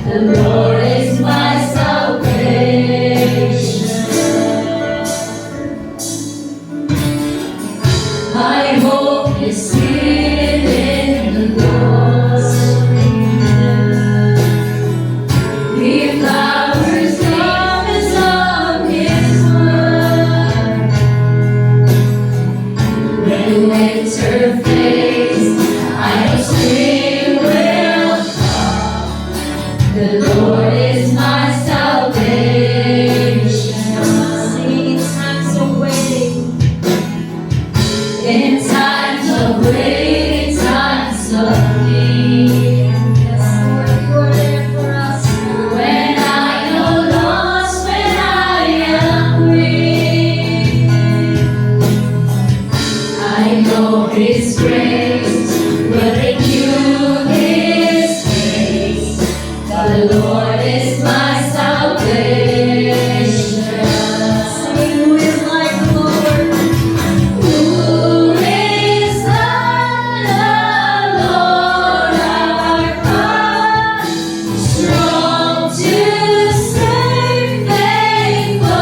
The Lord is my salvation. My hope is hid in the Lord. He flowers promise of His word. When winter fades, I know spring will come. The Lord is my salvation. Singing times of waiting, in times of waiting, times of need. Yes, Lord, you are there for us. When I am lost, when I am weak, I know His grace will renew His face. The Lord is my salvation. Sing, who is like the Lord? Who is like the Lord our God? Strong to save, faithful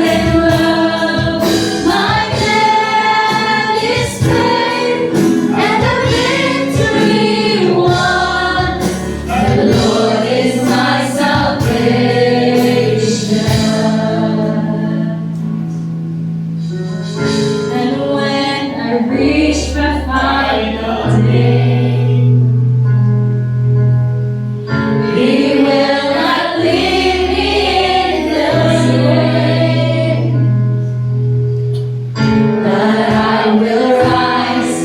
in love. My debt is paid, and the victory won. The Lord is my salvation. And when I reach my final day, He will not leave me in the shade, but I will rise.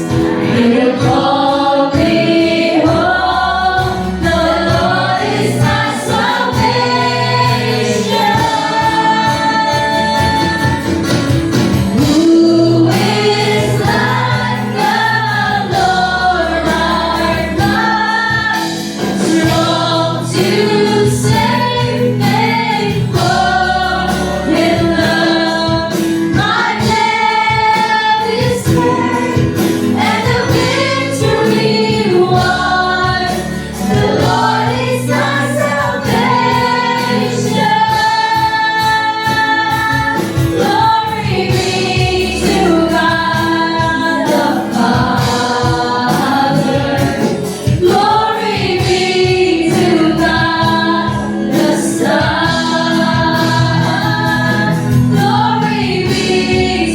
He will call me home. The Lord is my salvation. Who is like the Lord our God? Strong to save, faithful in love. My debt is paid, and the victory won. The Lord is my salvation. Glory be to God the Father. Glory be to God the Son. Glory be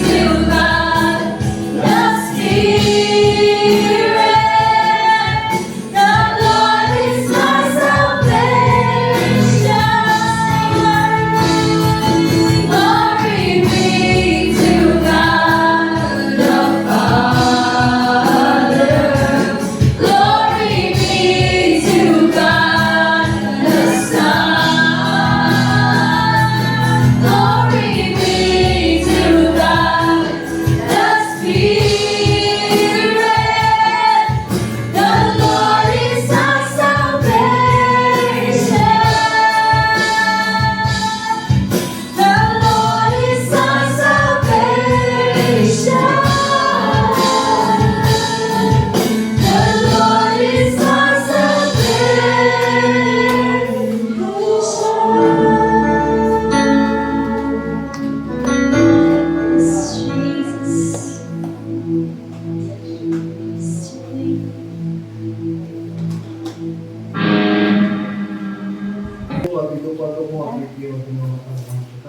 to God the Spirit. The Lord is my salvation. Glory be to God the Father. Glory be to God the Son. Glory be to God the Spirit. The Lord is our salvation. The Lord is our salvation. The Lord is our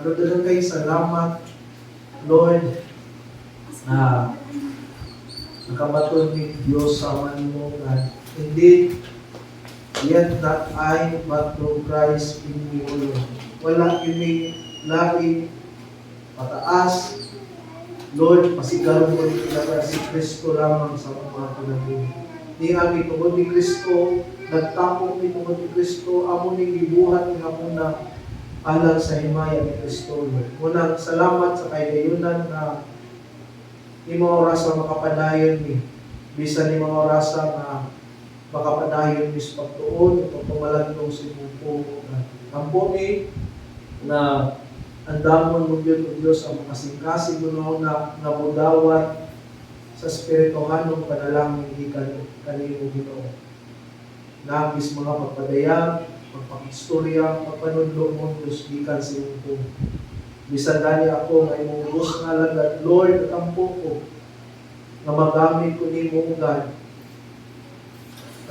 Daghang kayo salamat, Lord, na nakabaton ni Diyos sa man mo, God. Indeed, yet not I, but through Christ in me alone. Wala kini laing pataas, Lord, pasigaron mo ni kinaga si Kristo lamang sa mga pinabuhi. Ni ang itungod ni Kristo, nagtapong itungod ni Kristo, amo ni gibuhat nga muna alang sa himaya ni Kristo, Lord. Unang salamat sa kayayunan na ni mga orasa makapadayon ni. Bisan ni mga orasa na makapadayon ni sa pagtuon, ito pumalandong si Bupo. Ampo ni na andamon mo yun, Diyos, ang makasing-kasing mo na nabudawat sa spirituhanong panalangin kanino Ginoo. nagis mga pagpadayag, pagpakistorya, pagpanudlo mo Diyos gikan sa iyong po. Bisan gani ako nga imong Diyos nga lagad, Lord, natampo ko nga magamit ko nimo ugad.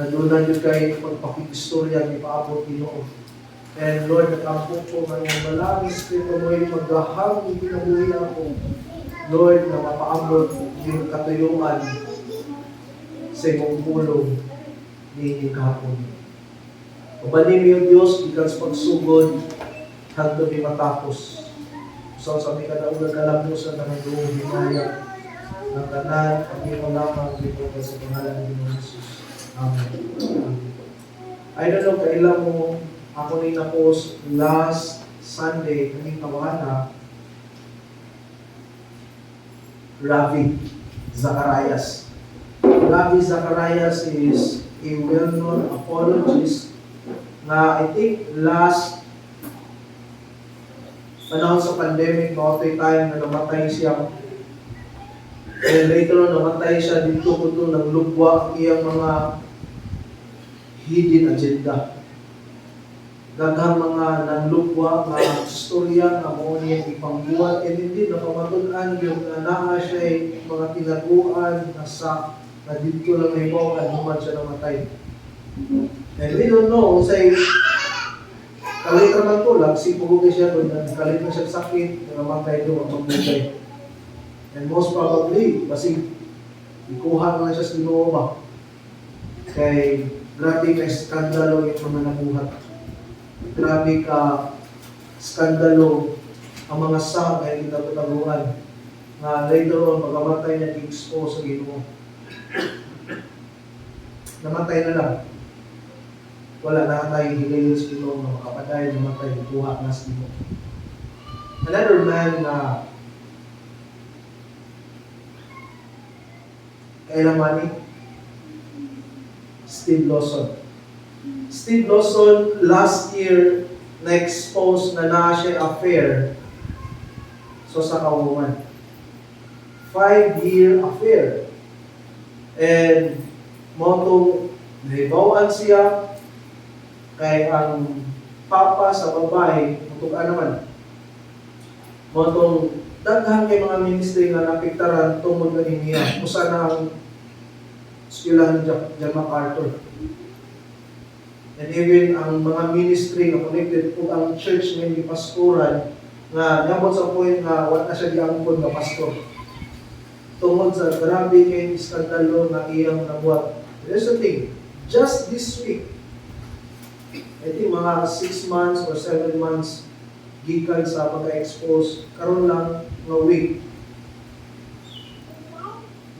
Nadunan yun kay pagpakikistorya ni paabot Ginoo. And Lord, natampo ko nga yung malaming Espiritu mo'y maghahang yung kinabuhi ako. Lord, na mapaabot yung katuyuan sa imong pulong ni kahapon. Ubanin mo yung Diyos, ikan sa pagsugod, hanggang may matapos. So, sabi ka na ulang kalabusan na ng buong binaya ng tanan, pag-iwan lamang dito sa pangalan ng Panginoon Jesus. Amen. I don't know, kailan mo ako ni na-post last Sunday, kaming tawana, Ravi Zacharias. Ravi Zacharias is a well-known apologist na I think last panahon sa pandemic, mga time na namatay siya. And later on, namatay siya dito ko ito ng lugwa iyang mga hidden agenda. Daghang mga nanlugwa na istorya na mo niyang ipangbuhat. And hindi, nakamatunan yung naa siya mga tinaguan na dito lang na ibaw at human siya namatay. And we don't know, say, kalit naman ko, lagsipugugay siya doon, kalit na siya sakit, namatay doon, magbutay. And most probably, kasi ikuha na siya sa Ginoo ba? Kay grabe ka skandalo yung mga nabuhat. Grabe ka skandalo ang mga sa na hindi napataguan. Na later on, magamatay niya i-expose sa Ginoo. Namatay na lang. Wala na tayo hilayin sa Ginoo na makapatay, namatay, ikuha na sa Ginoo. Another man na kailangan ni Steve Lawson. Steve Lawson last year na-expose na siya affair so sa kawoman. 5-year affair. And motong nahibawaan siya kay ang papa sa babae, mutukan naman. Motong daghan kay mga ministry nga napiktaran tungod kaniniya. Usa na ang eskwelahan ni John MacArthur. And even ang mga ministry na connected po ang church na hindi pastoran nga nabot sa point nga wala na siya giangkon nga pastor. Tungod sa grabe kay iskandalo na iyang nabuhat. There's a thing, just this week, I think mga 6 months or 7 months gikan sa pagka-expose, karon lang nga week,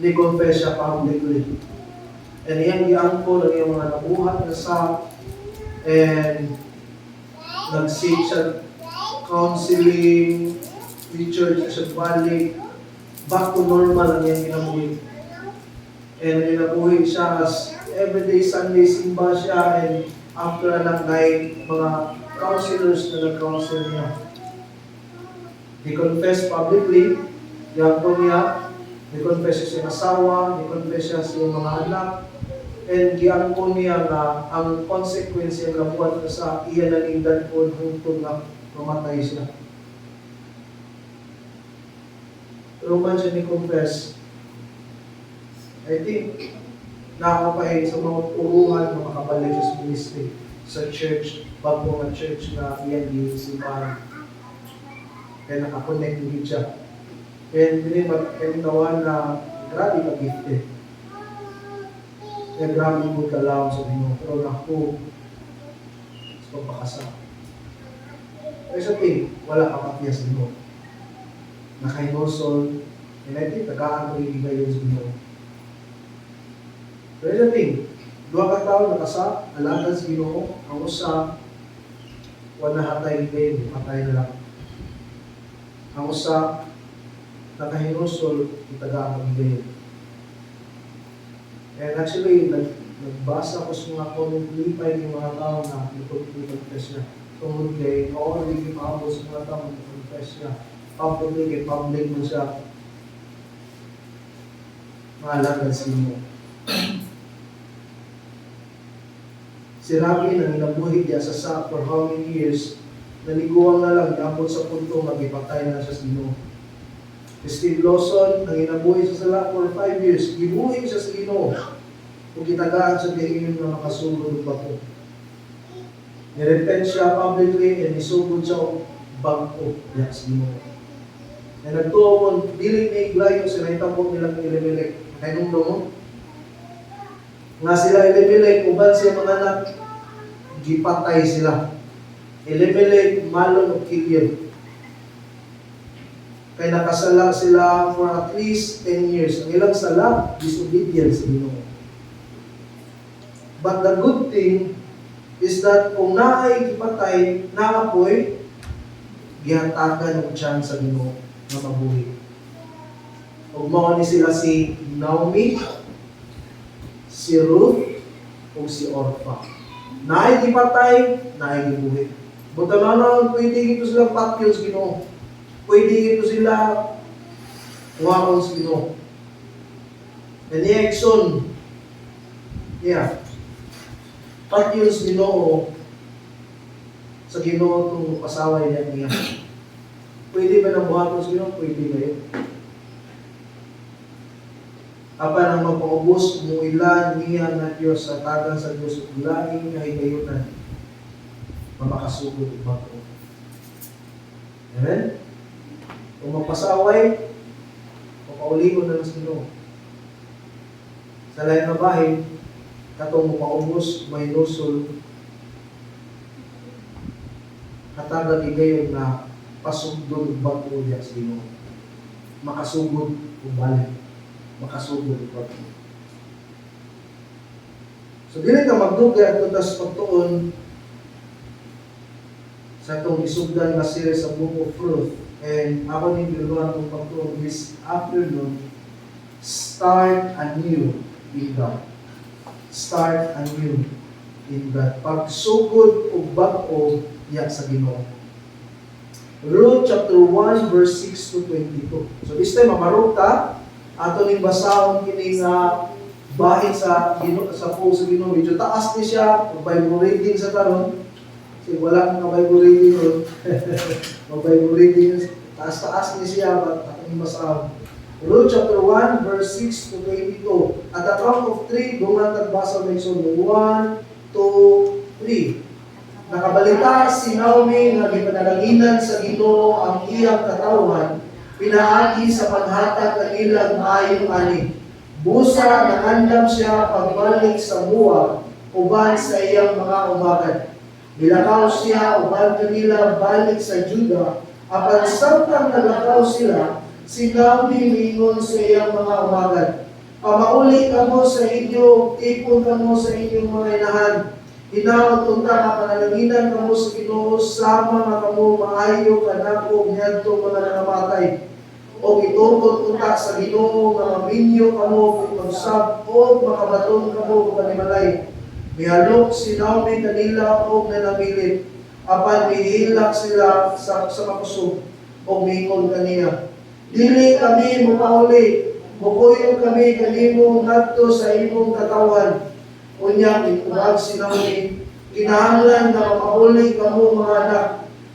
ni-confess siya publicly. And iyang giangkon ang iyang mga nabuhat na sa and nag-seek siya counseling, church siya balik, back to normal ang iyang kinabuhi. And kinabuhi siya as everyday Sunday simba siya, and after anak night, mga counselors na nag-counsel niya. He confessed publicly, yagpo niya, he confessed siya sa asawa, he confessed siya sa mga anak, and giangko niya na ang consequence niya na buwan na sa iya nalingdan po hungtong na mamatay siya. Pero man siya ni-confess, I think, nakakapay sa mga puruhan na makabalik sa ministry, sa church, bago nga church na iyan din simbahan. Kaya nakakonect din siya. And pinitawa na grabe ka-gifted. Kaya grabe mo kalaw sa Ginoo. Pero naku, sa pagpakasa. Pero sa thing, wala ka patiya sa Ginoo. Nakahinosol, and I think nagkaan ko yung igayon sa Ginoo. Pero sa thing, dua ka tao nakasa, alagan sa Ginoo, ang usa, wala hatay din, patay na lang. Ang usa, nakahinosol, itagaan ang igayon. And actually, nagbasa ko sa mga comment lipay ng mga tao na nag-confess niya. Tungkol kay, oo, hindi maabot sa mga tao, nag-confess niya. Public mo siya. Maalagan sa inyo. Si Rabi nang inabuhi niya sa for how many years, naliguang na lang, dapat sa punto magipatay na siya sa Ginoo. Steve Lawson, nang inabuhi sa sala for 5 years, gibuhi siya sa Ginoo. Kung kitagaan sa diin na makasugod pa po. Nirepent siya publicly and isugod siya o bangko niya sa Ginoo. Na nagtuon, dili ni Iglayo sila itapok nilang Elimelech. Kainong mo? Nga sila Elimelech, uban siya mga anak, gipatay sila. Elimelech, Malon, o Kilyon. Kaya nakasala sila for at least 10 years. Ang ilang sala, disobedience sa Ginoo. But the good thing is that kung naay gipatay, naapoy, gihatagan ng chance sa Ginoo na mabuhi. Ug mao ni sila si Naomi, si Ruth, o si Orpha. Naay gipatay, naay gibuhi. Buta na pwede ito sila patyos Ginoo. Pwede ito sila uwakon sa Ginoo. And the Exxon, patyos Ginoo sa Ginoo itong pasaway niya. Pwede ba nang buhaton sa Ginoo? Pwede ba yun? Apa nang magpaubos, umuilan niya na Diyos sa tagang sa Diyos at gulaing kahigayunan, mamakasugod at bago. Amen? Kung magpasaway, papauligon na sa Ginoo. Sa lahat na bahay, katong mapaubos, may lusol, kataga gigayon na pasugdod at bago niya sa Ginoo. Makasugod o balik. Makasugod ko. So, dili ka magduga at tutas pagtuon sa itong isugdan na series sa Book of Ruth. And ako ni Biluan kong pagtuon this afternoon, start anew in God. Start anew in God. Pagsugod o bago yak sa Ginoo. Ruth chapter 1 verse 6 to 22. So, this time, mamarog ta. Ato ning basahon kini nga bahin sa Ginoo sa puso sa Ginoo. Medyo taas ni siya, Bible reading sa karon. Kasi wala nga Bible reading ron. Bible reading taas ni siya ato ning basahon. Luke chapter 1 verse 6 to 22. At the count of 3 dungan tagbasa ng Exod 1, 2, 3. Nakabalita si Naomi nga gipanalanginan sa Ginoo ang iyang katawhan. Pinaagi sa paghatag ng ilang maayong ani. Busa nangandam siya pagbalik sa Moab, uban sa iyang mga umagan. Nilakaw siya uban kanila balik sa Juda, apan samtang nalakaw sila, si Naomi mingon sa iyang mga umagan. Pamauli kamo sa inyo, tipon kamo sa inyong mga inahan. Hinawat unta nga panalanginan kamo sa Ginoo, sama nga kamo maayo kanako ngadto mga nangamatay. O itubot unta sa Ginoo nga maminyo kamo kung magsab o makabaton kamo kanimalay. Mihalok si Naomi kanila o nanamilit. Apan mihilak sila sa makusog o mingon kaniya. Dili kami mupauli, mukuyo kami kanimo ngadto sa imong katawan. Unya itubag si Naomi, kinahanglan nga mapauli kamo mga anak,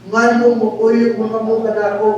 nganong mukuyo mo kamo kanako.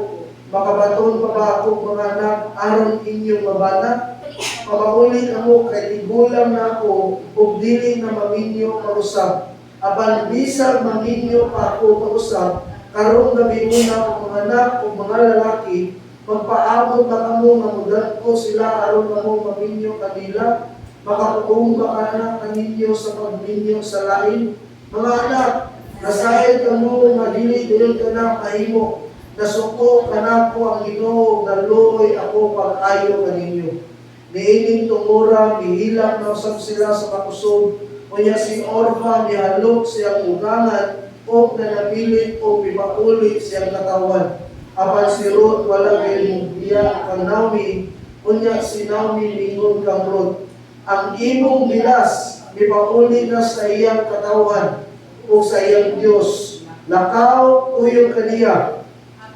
Makabaton pa ba ako mga anak aron inyong mabana? Pamauli kamo kay igulang na ako ug dili na maminyo pausab. Apan bisag maminyo pa ako pausab, karon gabi una ko mga anak ug mga lalaki, magpaabot na kamo nga mudan ko sila aron kamo maminyo kanila. Makatuong ba anak kaninyo sa pagminyo sa lain? Mga anak, nasayad kamo nga dili ka na kahimo. Nasuko kanako ang Ginoo nga luoy ako pag-ayo kaninyo. Niining tumura, mihilak na usab sila sa makusog. Unya si Orpha mihalok siyang ugangan o nanabilit o pipauli siyang katawan. Apan si Ruth wala kay biya kang Naomi. Unya si Naomi mingon kang Ruth. Ang imong bilas mipauli na sa iyang katawan o sa iyang Dios. Lakaw uyong kaniya.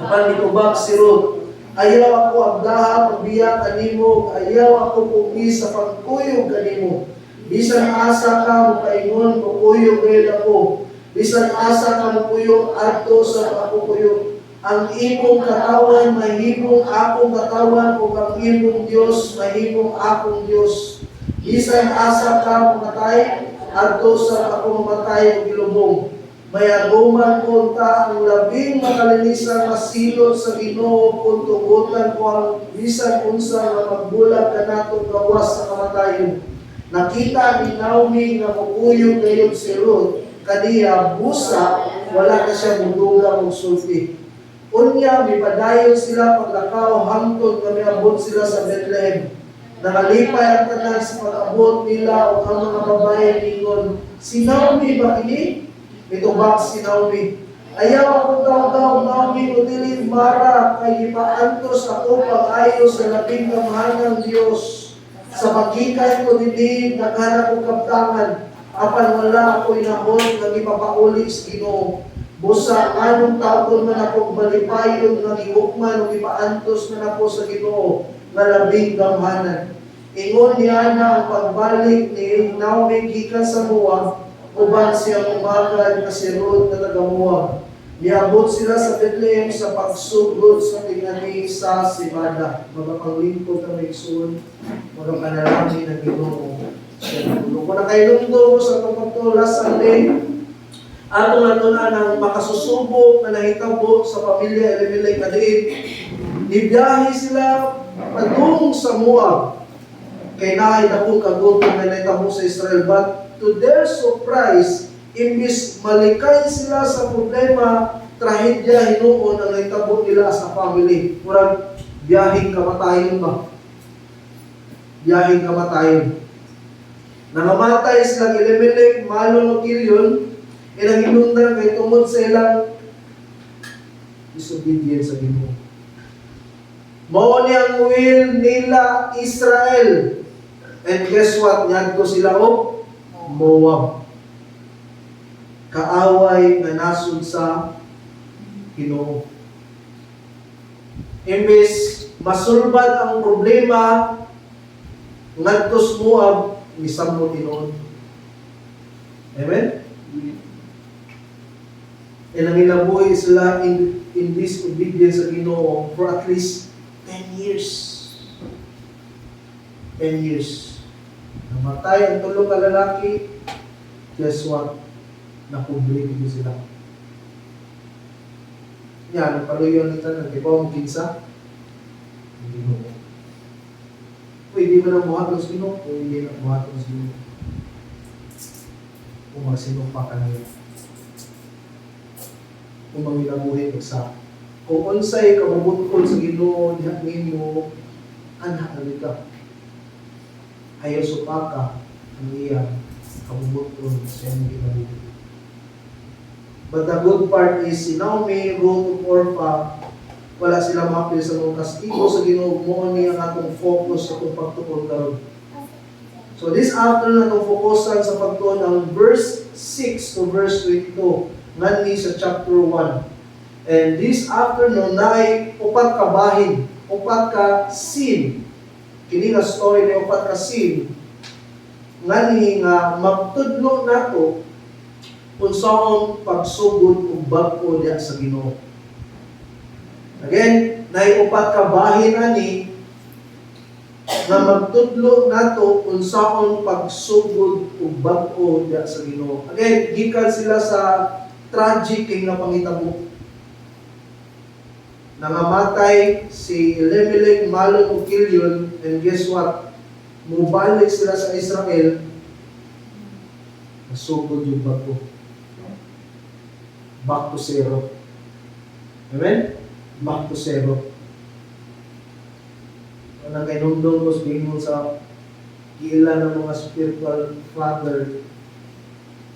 Apan mitubag si Ruth, ayaw ako agdaha pagbiya kanimo, ayaw ako pugi sa pagkuyog kanimo. Bisan asa ka mo kaingon kukuyo gayud ako. Bisan asa ka mo kuyo adto sa ako kuyo. Ang imong katawan mahimong akong katawan ug ang imong Dios mahimong akong Dios. Bisan asa ka mamatay adto sa ako mamatay ug gilubong. Mayaguman ko ta ang labing makalinisan masilot sa Ginoo kung tugutan ko ang bisan unsa nga magbulag kanatong gawas sa kamatayon. Nakita ni Naomi nga mukuyog gayud si Ruth kaniya busa wala ka siya mudugang og sulti. Unya mipadayon sila paglakaw hangtod nga miabot sila sa Bethlehem. Nakalipay ang tanan sa pag-abot nila o ang mga babae ningon, si Naomi ba ini? Mitubak si Naomi. Ayaw ako daw Naomi udili mara kay ipaantos ako pag-ayo sa labing kamahanang Dios. Sa pagkikay ko dinhi naghanap ko kaptangan apan wala ako inahon nga ipapauli sa Ginoo. Busa anong taon man ako balipayon nga gihukman ug ipaantos man ako sa Ginoo nga labing gamhanan. Ingon niya na ang pagbalik ni Naomi gikan sa Moab uban siya umagan nga si Ruth na taga Moab. Niabot sila sa Bethlehem sa pagsugod sa tingani sa Sibada. Magapanglingkod ang Igsoon, magapanalangin ng Ginoo. Kung nakailunggo sa kapagto last Sunday, atong natunan ang makasusubok na nahitabo sa pamilya Elimelech na diin. Nibiyahe sila padung sa Moab. Kay naay dakong kagutom na nahitabo sa Israel. But to their surprise, imbis malikay sila sa problema, trahedya hinuon ang nahitabo nila sa family. Murag biyaheng kamatayon ba? Biyaheng kamatayon. Nangamatay silang Elimelech, Malon o Kilion, ilang hinungdan kay tungod sa ilang disobedience sa Ginoo. Mao ni ang will nila Israel. And guess what? Ngadto sila og Moab. Kaaway nga nasud sa Ginoo. Imbes masulbad ang problema ngadto sa Moab, misamot tinuod. Amen? And ang inabuhi sila in disobedience sa Ginoo for at least 10 years. 10 years. Namatay ang tulong ka lalaki, guess what? Nakubli din sila. Yan, paluyon nito, nagkipaw mo kinsa? Hindi mo. Pwede mo na buhat ng sino? Pwede na buhat ng sino. Kung magsinong pa ka na yun. Kung mamilabuhin sa kung unsay kabubutol sa Ginoo dihangin mo, anak ka. Ayaw supaka ang iya kabubutol sa iyong ginabuhin. But the good part is, si Naomi, Ruth, Orpha, wala sila mapil sa mga kastigo sa Ginoo. Mo niya ang atong focus sa itong pagtukol karon. So this afternoon, atong fokusan sa pagtuon ang verse 6 to verse 22, ngani sa chapter 1. And this afternoon, naay upat ka bahin, upat ka sin. Kini nga story ni upat ka sin. Ngani nga magtudlo nato kung saan pagsugod ug bag-o diha sa Ginoo. Again, naay upat ka bahin ani nga magtudlo nato kung saan pagsugod ug bag-o diha sa Ginoo. Again, gikan sila sa tragic nga pangitabo. Namamatay si Elimelech, Malon o Kilion, and guess what? Mubalik sila sa Israel, nasugod yung bago. Back to zero. Amen? Back to zero. Anong kainundong ko sabihin sa ilan ng mga spiritual father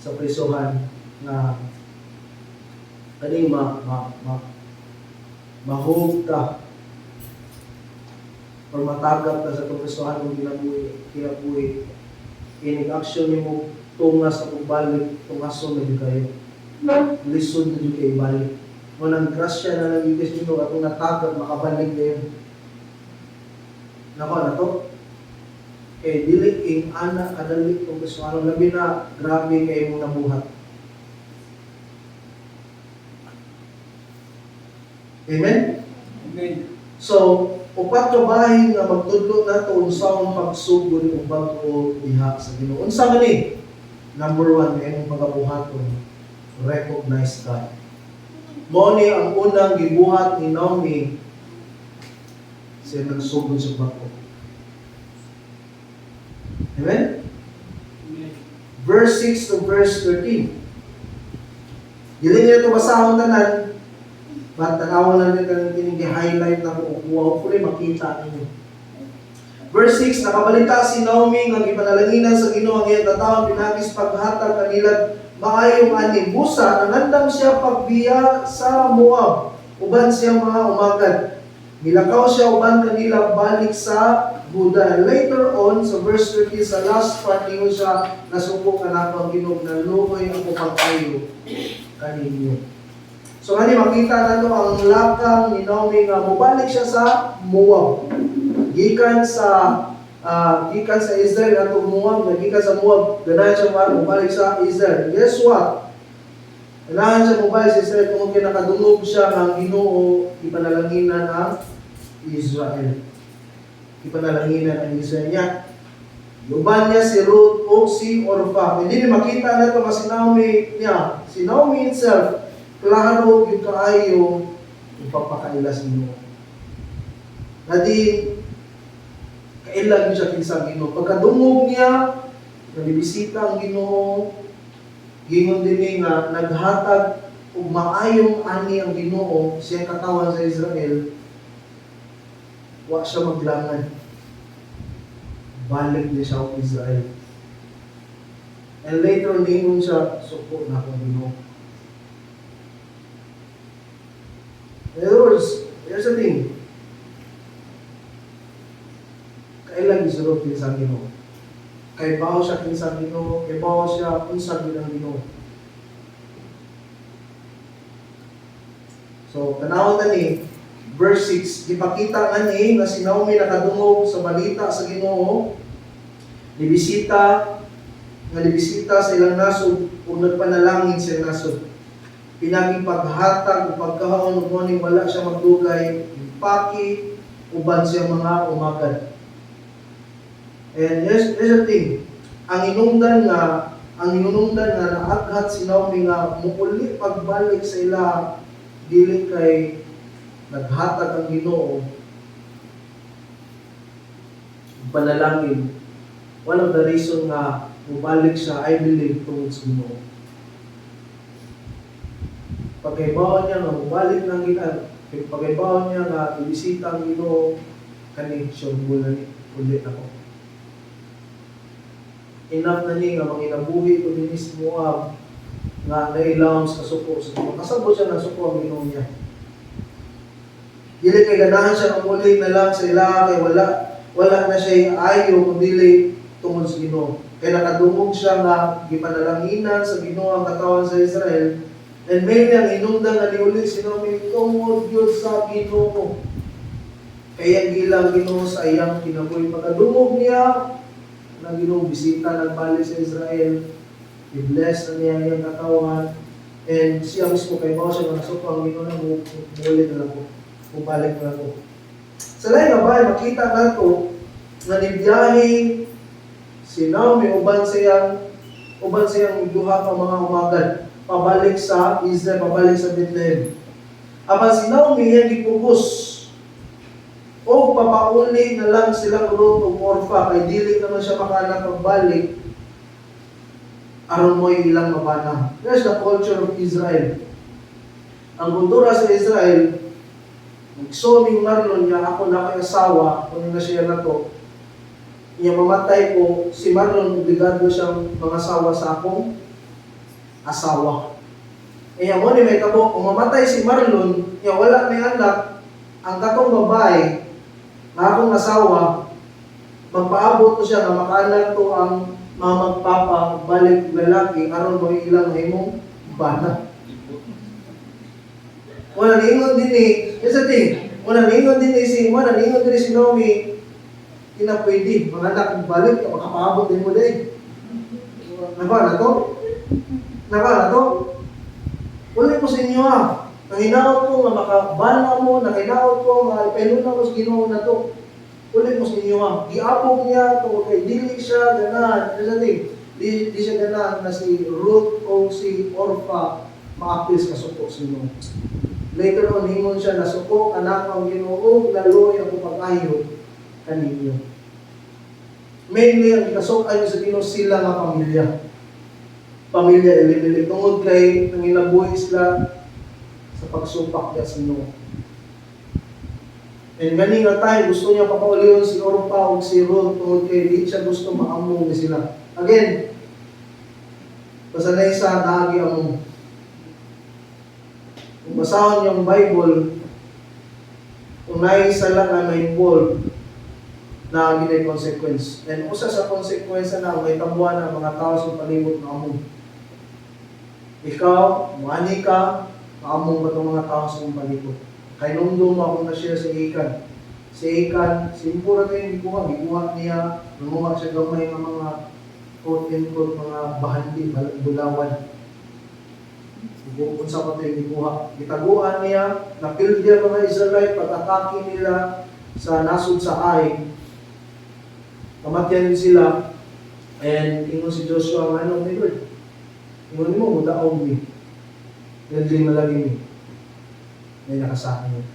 sa prisuhan na kaning mahug ka or matagap ka sa profesohan mong kinabuhi. In-action niyo mo tungas sa pagbalik, tungason na yun kayo. Lisod na yun kayo balik. Ngunang grasya na lang yung Diyos nyo at kung natagap, makabalik na yun. Nako na to? Kay dili ing anak kadali kung gusto ano labi na grabe kay mo nabuhat. Amen? Amen. So, upat ka bahin nga magtudlo na to unsaon pagsugod ug bag-o diha sa Ginoo. Unsa man ni? Number 1, may imong pagabuhaton. Recognize God. Mao ni ang unang gibuhat ni Naomi siya nagsugod sa bag-o. Amen? Amen. Verse 6 to verse 13. Dili niya ito basahon tanan, but tanawon na rin kanang highlight na kung hopefully makita ninyo. Verse 6, nakabalita si Naomi nga gipanalanginan sa Ginoo ang iyang katawon pinagis paghatag kanila maayong ani busa nangandam siya pagbiya sa Moab uban siya mga umagad. Milakaw siya uban kanila balik sa Juda. Later on sa verse 30 sa last part niyo siya nasuko kanako ang Ginoo na luoy ako pagkayo kaninyo. So ani makita nato ang lakang ni Naomi nga mobalik siya sa Moab. Gikan sa Israel ato Moab, gikan sa Moab, ganahan siya mobalik sa Israel. Guess what? Ganahan siya mobalik sa Israel kung kinakadungog siya ang Ginoo ipanalanginan ang Israel. Ipanalanginan ang Israel niya. Luban niya si Ruth o si Orpha. Hindi makita nato nga si Naomi niya. Si Naomi itself klaro yung kaayo ipapakailas mo. Nadi kailan siya kinsa Ginoo. Pagkadungog niya, nabibisita ang Ginoo, gingon din nga naghatag og maayong ani ang Ginoo siya katawan sa Israel. Wa siya maglangan. Balik din siya sa Israel. And later ningon siya, suko na akong Ginoo. In other words, here's the thing. Kailan gisulod kinsa Ginoo? Kay bawo siya kinsa Ginoo, kay bawo siya unsa gid ang Ginoo. So, tanawon ta ni verse 6, gipakita ani nga si Naomi nakadungog sa balita sa Ginoo, nibisita sa ilang nasod ug nagpanalangin sa ilang nasod. Pinagi paghatag o pagkahaon ug morning wala siya magdugay, paki uban siya mga umagad. And here's the thing, ang inungdan nga naaghat si Naomi nga muuli pagbalik sa ila dili kay naghatag ang Ginoo panalangin. One of the reason nga mubalik siya, I believe, tungod sa Ginoo. Pagkaibawan niya nga mubalik ng Ginoo, pagkaibawan niya nga ibisita ang Ginoo, kani siya ulit ako. Enough na niya nga manginabuhi ko din sa Moab nga nailawom sa kasuko sa Ginoo. Kasabot siya ng suko ang Ginoo niya. Dili kay ganahan siya ang muli na lang sa ila kay wala na siya ayo kundi tungod sa Ginoo. Kay nakadungog siya nga gipanalanginan sa Ginoo ang katawan sa Israel. And may ang inungdan na niuli si Naomi tungod gyud sa Ginoo. Kaya gilang Ginoo sa iyang kinabuhi. Pagkadungog niya na Ginoo bisita nagbalik sa Israel, i-bless na niya iyang katawan, and siya mismo kay bawo siya nga nasuko ang Ginoo na muli na lang ko. Balik na ako. Sa lain nga ba, makita nato nga nibiyahe si Naomi uban siyang duha ka mga umagad pabalik sa Israel, pabalik sa Bethlehem. Apan si Naomi yang gipugos o papauli na lang silang Ruth o Orpha kay dili naman siya makaanak pagbalik aron mo ilang mabana. There's the culture of Israel. Ang kultura sa Israel, so ning Marlon niya, ako na kay asawa, kung na siya na to, niya mamatay ko, si Marlon, obligado siyang mangasawa sa akong asawa. Kaya mo ni may kabo, kung mamatay si Marlon, niya wala may anak, ang katong babae, na akong asawa, magpaabot ko siya na makaanak to ang mga magpapa, balik lalaki, aron mo ilang himong bana. Wala ningon din here's the thing, wala ningon din si Naomi, Hindi na pwede. Mga anak, balik, makapabot din mo din. Naba na to? Naba na to? Uli ko sa inyo Nanginaot ko nga makabana mo, nanginaot ko nga ipahilun na ko sa Ginoo na to. Uli ko sa inyo Giapog niya to kay dili siya ganahan. Di siya ganahan na si Ruth o si Orpha maapis kasuko sa Ginoo. Later on, hingon siya na suko, anak ang Ginoo, laloy ako pag-ayo kaninyo. Mainly, ang ikasukan niyo sa Ginoo sila nga pamilya. Pamilya Elimelech. Tungod kay nanginabuhi sila sa pagsupak niya sa Ginoo. And gani nga tayo, gusto niya papaulion si Orpha o si Ruth tungod kay di siya gusto maamong sila. Again, basta na isa, naagi among. Kung basahon yung Bible, kung naisa lang na may involved, na ginay consequence. And usa sa consequence na may tabuan ng mga tao sa palibot na among. Ikaw, muani ka, maamong ba itong mga tao sa palibot? Kay nung ako na share sa Ikan. Si Ikan, simpura kayo gikuha niya, namuha siya gamay ng mga quote-in-quote, mga bahandi, bulawan. Kung sa pa ito gikuha. Gitaguan niya, napildya mga Israelite, pag-atake nila sa nasud sa Ai. Kamatyan din sila. And ingon si Joshua, ano ni Lord? Ingon mo, mudaog ni. Dahil di malagi ni. May nakasakin niya.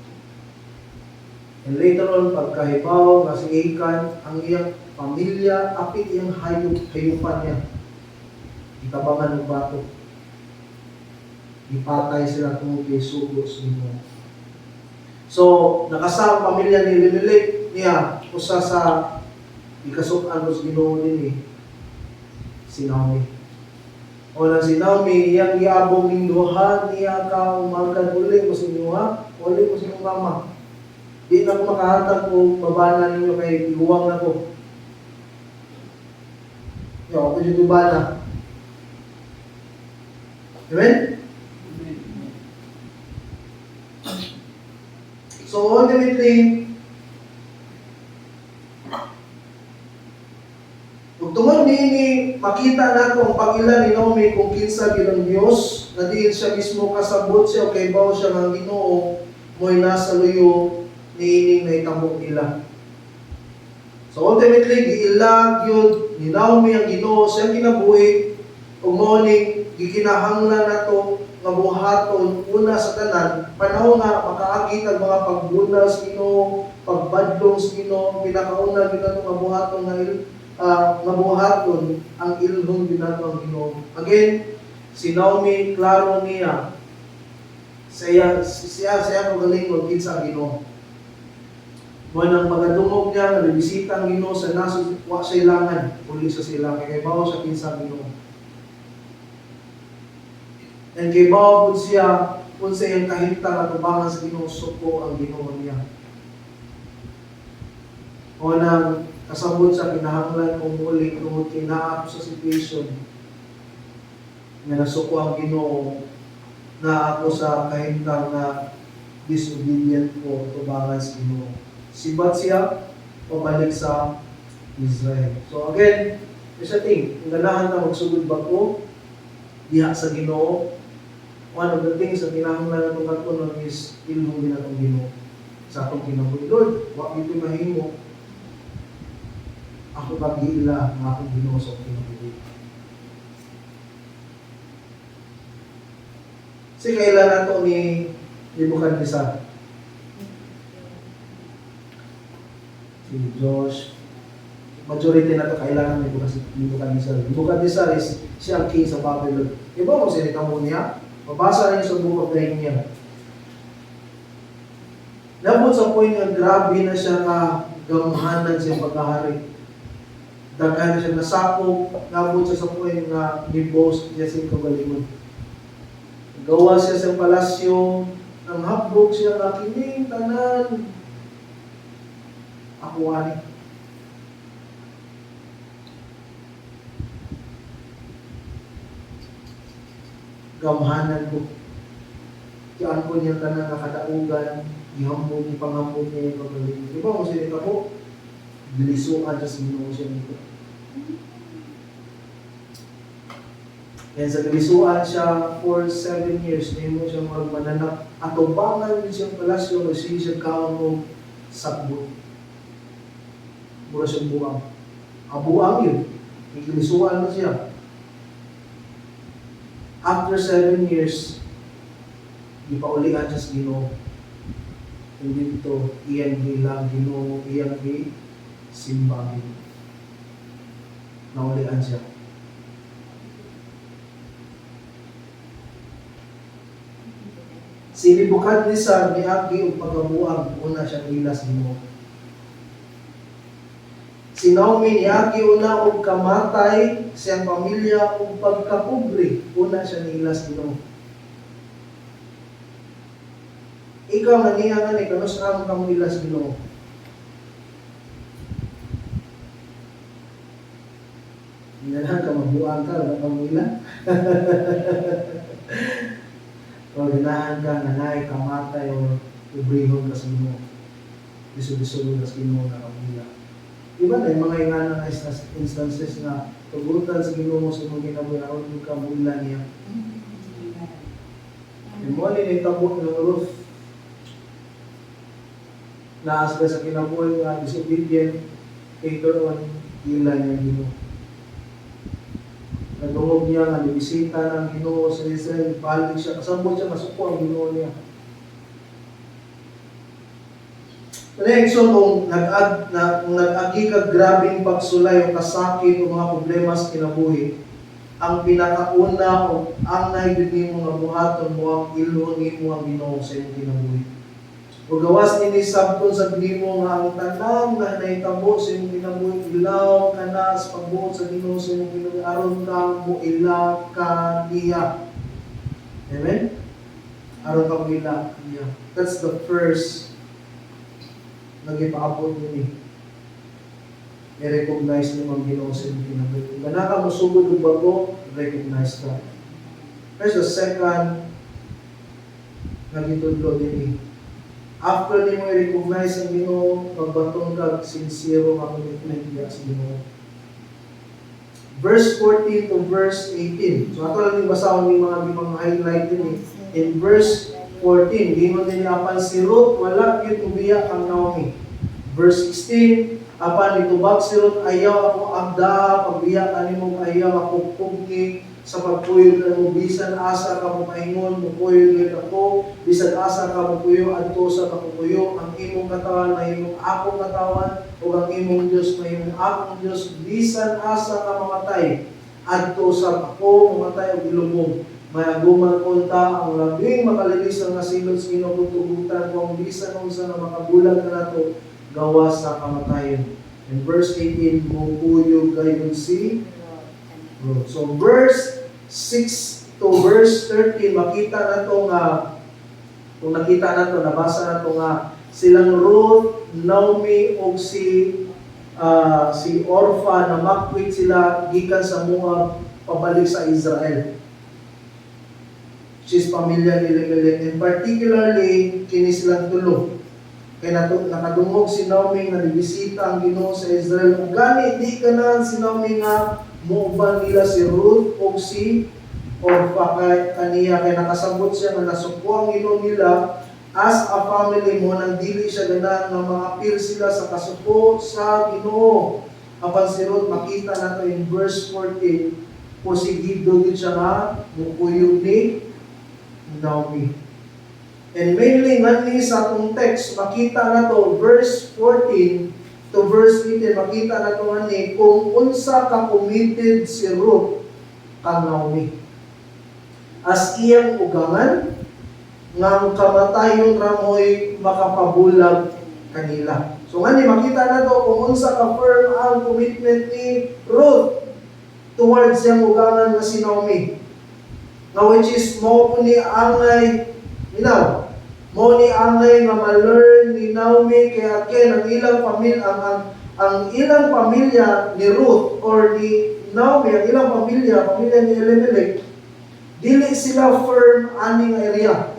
And later on, pagkahibaw, kasi Ikan, ang iyang pamilya, apit iyang hayupan niya. Itabangan ng bato. Ipatay sila tungkol kay Sugos nito. So, nakasama pamilya ni Elimelech niya, usa sa ikasukan ko sa Ginoo din si Naomi. O na si Naomi, iyang iabong ning duha, niya ka umagan uli mo sa inyo uli mo sa inyong mama. Di na ko makahatag kung babana ninyo kay iluwang na ko. Yo, ako dito bana. Amen? So ultimately, kung tungod ni makita nato ang pag-ila ni Naomi kung kinsa bilang Dios, na diin siya mismo kasabot siya o kay bawo siya ng Ginoo, mo'y nasa luyo niining na itamo nila. So ultimately, giilag yun ni Naomi ang Ginoo siyang kinabuhi, ug morning gikinahanglan nato nga buhaton una sa tanan panahon nga makaagi kag mga pagbunal sa Ginoo, pagbadlong sa Ginoo, pinakauna gyud nato nga buhaton nga buhaton ang ilhom binato ang Ginoo. Again, si Naomi klaro niya siya magaling kinsa ang Ginoo. Mo nang pagadungog niya nga bisita ang Ginoo sa nasod wa siya ilangan uli sa sila kay bawo sa kinsa ang Ginoo. And kay bawo pud siya kung sa iyang kahintang at ubangan sa Ginoo suko ang Ginoo niya. O nang kasabot sa kinahanglan kung muli tungod kinaap sa situation nga nasuko ang Ginoo na ako sa kahintang na disobedient ko tubangan sa Ginoo. Sibat siya pabalik sa Israel. So again, there's a thing, ang ganahan na magsugod ba ko diha sa Ginoo. One of the things na kinahanglan natong katunon is ilhom din natong Ginoo sa atong kinabuhi. Lord, wa gito mahimo. Ako pag-iila ng akong Ginoo sa akong kinabuhi. Si kailan nato ni Nebuchadnezzar. Si Josh. Majority na ito kailangan ni Nebuchadnezzar. Nebuchadnezzar is siya ang king sa Babylon. Iba mo sinita mo niya? Mabasa rin sa Book of Daniel. Nabot sa point nga grabe na siya nga gamhanan siya pagkahari. Daghan na siya nasakop. Nabot siya sa point nga ni-boast niya sa kagalingon. Gawa siya sa palasyo. Nang hapbog siya nga kining tanan. Ako ani. Gamhanan ko. Kiyaan ko niya tanan nakadaugan, ihambog, ipangambog niya yung pagkaligid. Di ba mo sinita ko? Bilisuan siya sa Ginoo siya nito. Yan sa bilisuan siya for 7 years. Nahimo siya magmananak. At ubangan din siyang palasyo kasi siya kaon mo sakbo. Mura siyang buang. Buang yun. Bilisuan na siya. After 7 years, ipaulian siya sa Ginoo. Hindi ito, iyan bilang Ginoo, iyan simbahin. Naulian siya. Si Nebuchadnezzar niagi og pagabuang una siya ilas Ginoo. Si Naomi niagi una og kamatay siyang pamilya og pagkapobre una siya niilas Ginoo. Ikaw maniya nga ni kanus ang kamuilas Ginoo. Ganahan ka mabuang ka na kamuilan. O ganahan ka na naay kamatay o ubrihon ka sa Ginoo. Bisu-bisu ka sa Ginoo na kamuilan. Diba na yung mga ingana na instances na tugutan sa Ginoo mo sa mga kinabuhi aron yung kamuilan niya. Yung mo ni tabo ng Ruth naas ka sa kinabuhi nga disobedient kay karon ilan niya Ginoo. Nagungog niya nga nibisita ng Ginoo sa Israel, balik siya, kasabot siya, masuko ang Ginoo niya. Next, so kung nag-agi ka grabing pagsulay o kasakit o mga problema sa kinabuhi, ang pinakauna o ang naigid mo nga buhaton mo ang ilong mo ang Ginoo sa iyong kinabuhi. O gawas nini sabton sa Ginoo nga ang tanan nga nahitabo sa iyong kinabuhi, ilaw ka na sa pagbuot sa Ginoo sa iyong kinabuhi, aron ka mo ila ka niya. Amen? Aron ka mo ila niya. That's the first nagipaabot nini. I-recognize niyo ang Ginoo sa iyong kinabuhi. Kung ka mo sugod ng bago, recognize ka. There's the second nagitudlo nini. After ni mo i-recognize ang Ginoo, magbatong ka sincere ang commitment niya sa Ginoo. Verse 14 to verse 18. So ato lang yung basahon yung mga highlight din eh. In verse 14, di mo din apan si Ruth, wala yun ubiyak ang Naomi. Verse 16, apan itubag si Ruth, ayaw ako agda, pagbiyak animong ayaw ako pugni, sa pagpuyo na mo, bisan asa ka mo paingon, mupuyo gid ako, bisan asa ka mo puyo, adto sa kapupuyo, ang imong katawan na imong akong katawan, o ang imong Diyos na imong akong Diyos, bisan asa ka mamatay, adto sa ako, mamatay o ilumog. May aguman kunta, ang labing makalilis ang nasilot sa inukutugutan, kung bisan unsa na makabulag na nato, gawas sa kamatayon. In verse 18, mupuyo gayon si Ruth. So verse 6 to verse 13, makita na ito nga, kung nakita na ito, nabasa na ito nga, silang Ruth, Naomi, o si Orpha na makwit sila gikan sa Moab pabalik sa Israel. She's pamilya ni Elimelech. And particularly, kini silang tulo. Kaya nakadungog si Naomi na nibisita ang Ginoo sa Israel. Kung gani, di ka na si Naomi nga muuban nila si Ruth o si Orpha kaniya. Kaya nakasabot siya na nasuko ang Ginoo nila as a family mo nang dili siya ganahan na ma-appeal sila sa kasuko sa Ginoo. Apan si Ruth, makita nato in verse 14, posigido din siya nga mukuyog ni Naomi. And mainly, nani sa atong text, makita na to, verse 14 to verse 18, makita na to nani, kung unsa ka committed si Ruth kang Naomi. As iyang ugangan, ngang kamatayon ramoy makapabulag kanila. So ngani, makita na to, kung unsa ka firm ang commitment ni Ruth towards siyang ugangan na si Naomi. Now, which is, mo po ni angay, mo ni angay nga ma-learn ni Naomi kaya ang ilang pamilya, ang ilang pamilya ni Ruth or ni Naomi, ang ilang pamilya ni Elimelech, dili sila firm aning area.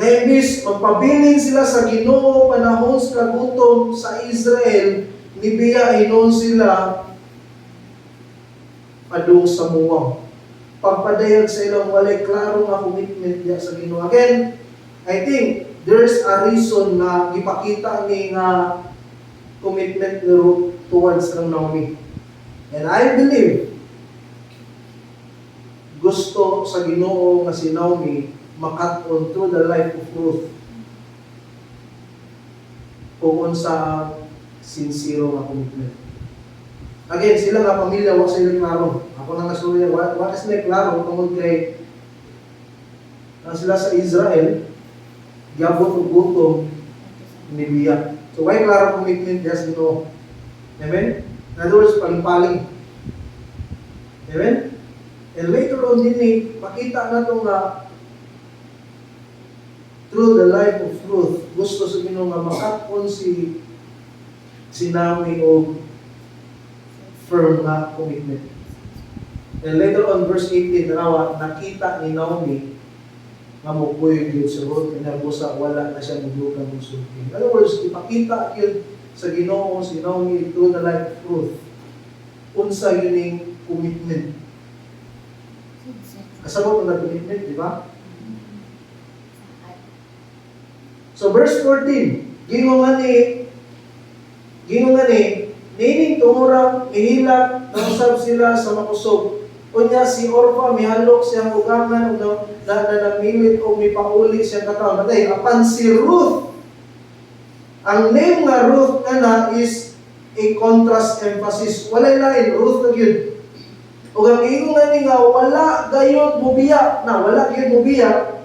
na imbis magpabilin sila sa Ginoo panahon sa kagutom sa Israel, nibiya inon sila adung sa muwang. Pagpadayag sa ilang walay klaro nga commitment niya sa Ginoo. Again, I think there's a reason na ipakita ni nga commitment ni Ruth towards kang Naomi. And I believe gusto sa Ginoo nga si Naomi makat-on through the life of Ruth kung sa sincere nga commitment. Again, sila nga pamilya, wala sila klaro. Ako na nasuya, wala sila klaro tungkol kay sila sa Israel, gabot o gutom, nibiya. So, why klaro commitment niya sa Ginoo? Amen? In other words, paling-paling. Amen? And later on din, makita na ito nga through the life of Ruth, gusto sa Ginoo nga makapon si Naomi o firm na commitment. And later on, verse 18, nakita ni Naomi nga mupuyo yun sa Ruth, and busa wala na siya maglukan ng sulti. In other words, ipakita yun sa Ginoo si Naomi through the life of Ruth. Unsa yun yung commitment. Kasabot na commitment, di ba? So verse 14, gingon nga ni, nining tumurang, mihilak, nausap sila sa makusog. Unya si Orpha, mihalok siyang ugangan, na namilit o mipauli siyang katawang. Matay, apan si Ruth, ang name nga Ruth na is a contrast emphasis. Walay lain, Ruth na yun. O ang ingon nga wala gayod mubiya, wala gayod mubiya.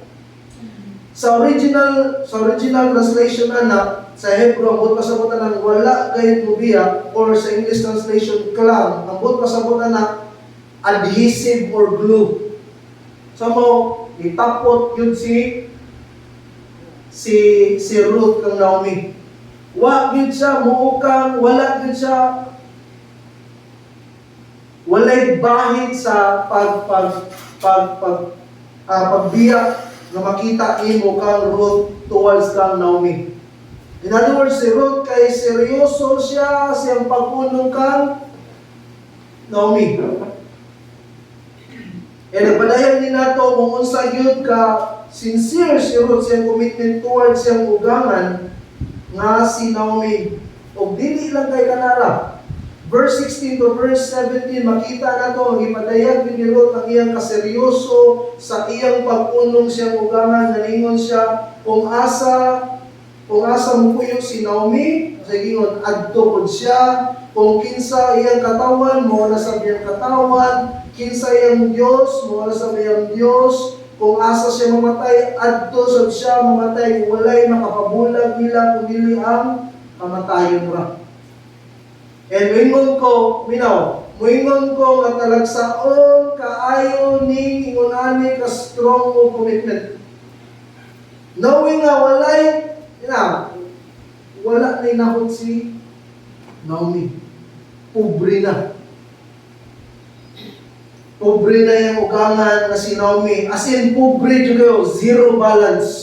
Sa original translation sa Hebrew, ang buot pasabutan ng wala gayud mubiya, or sa English translation, clang. Ang buot pasabutan na adhesive or glue. So mo, itapot yun si Ruth kang Naomi. Wa yun siya, muukang, wala yun siya, walay bahid sa pagbiya na makita imo kang Ruth towards kang Naomi. In other words, si Ruth kay seryoso siyang pag-unong kang Naomi. E nagpadayan din nato kung unsa gyud ka sincere si Ruth siyang commitment towards siyang ugangan nga si Naomi. O dili lang kay kanara. Verse 16 to verse 17, makita na ito, ang ipadayag ni Ruth ang iyang kaseryoso sa iyang pag-unong siyang ugangan, nalingon siya, kung asa mupuyo si Naomi, sa gingon, adto pod siya, kung kinsa iyang katawan, mo na sa iyang katawan, kinsa iyang Diyos, mo na sa iyang Diyos, kung asa siya mamatay, adto sa siya mamatay, walay makapabulag nila, kung dili ang kamatayon ra. And muingon ko nga talagsaon kaayo ni ingunani ka strong o commitment. Knowing nga wala na inahot si Naomi. Pobre na yung ugangan na si Naomi. As in, pobre dyan kayo, zero balance.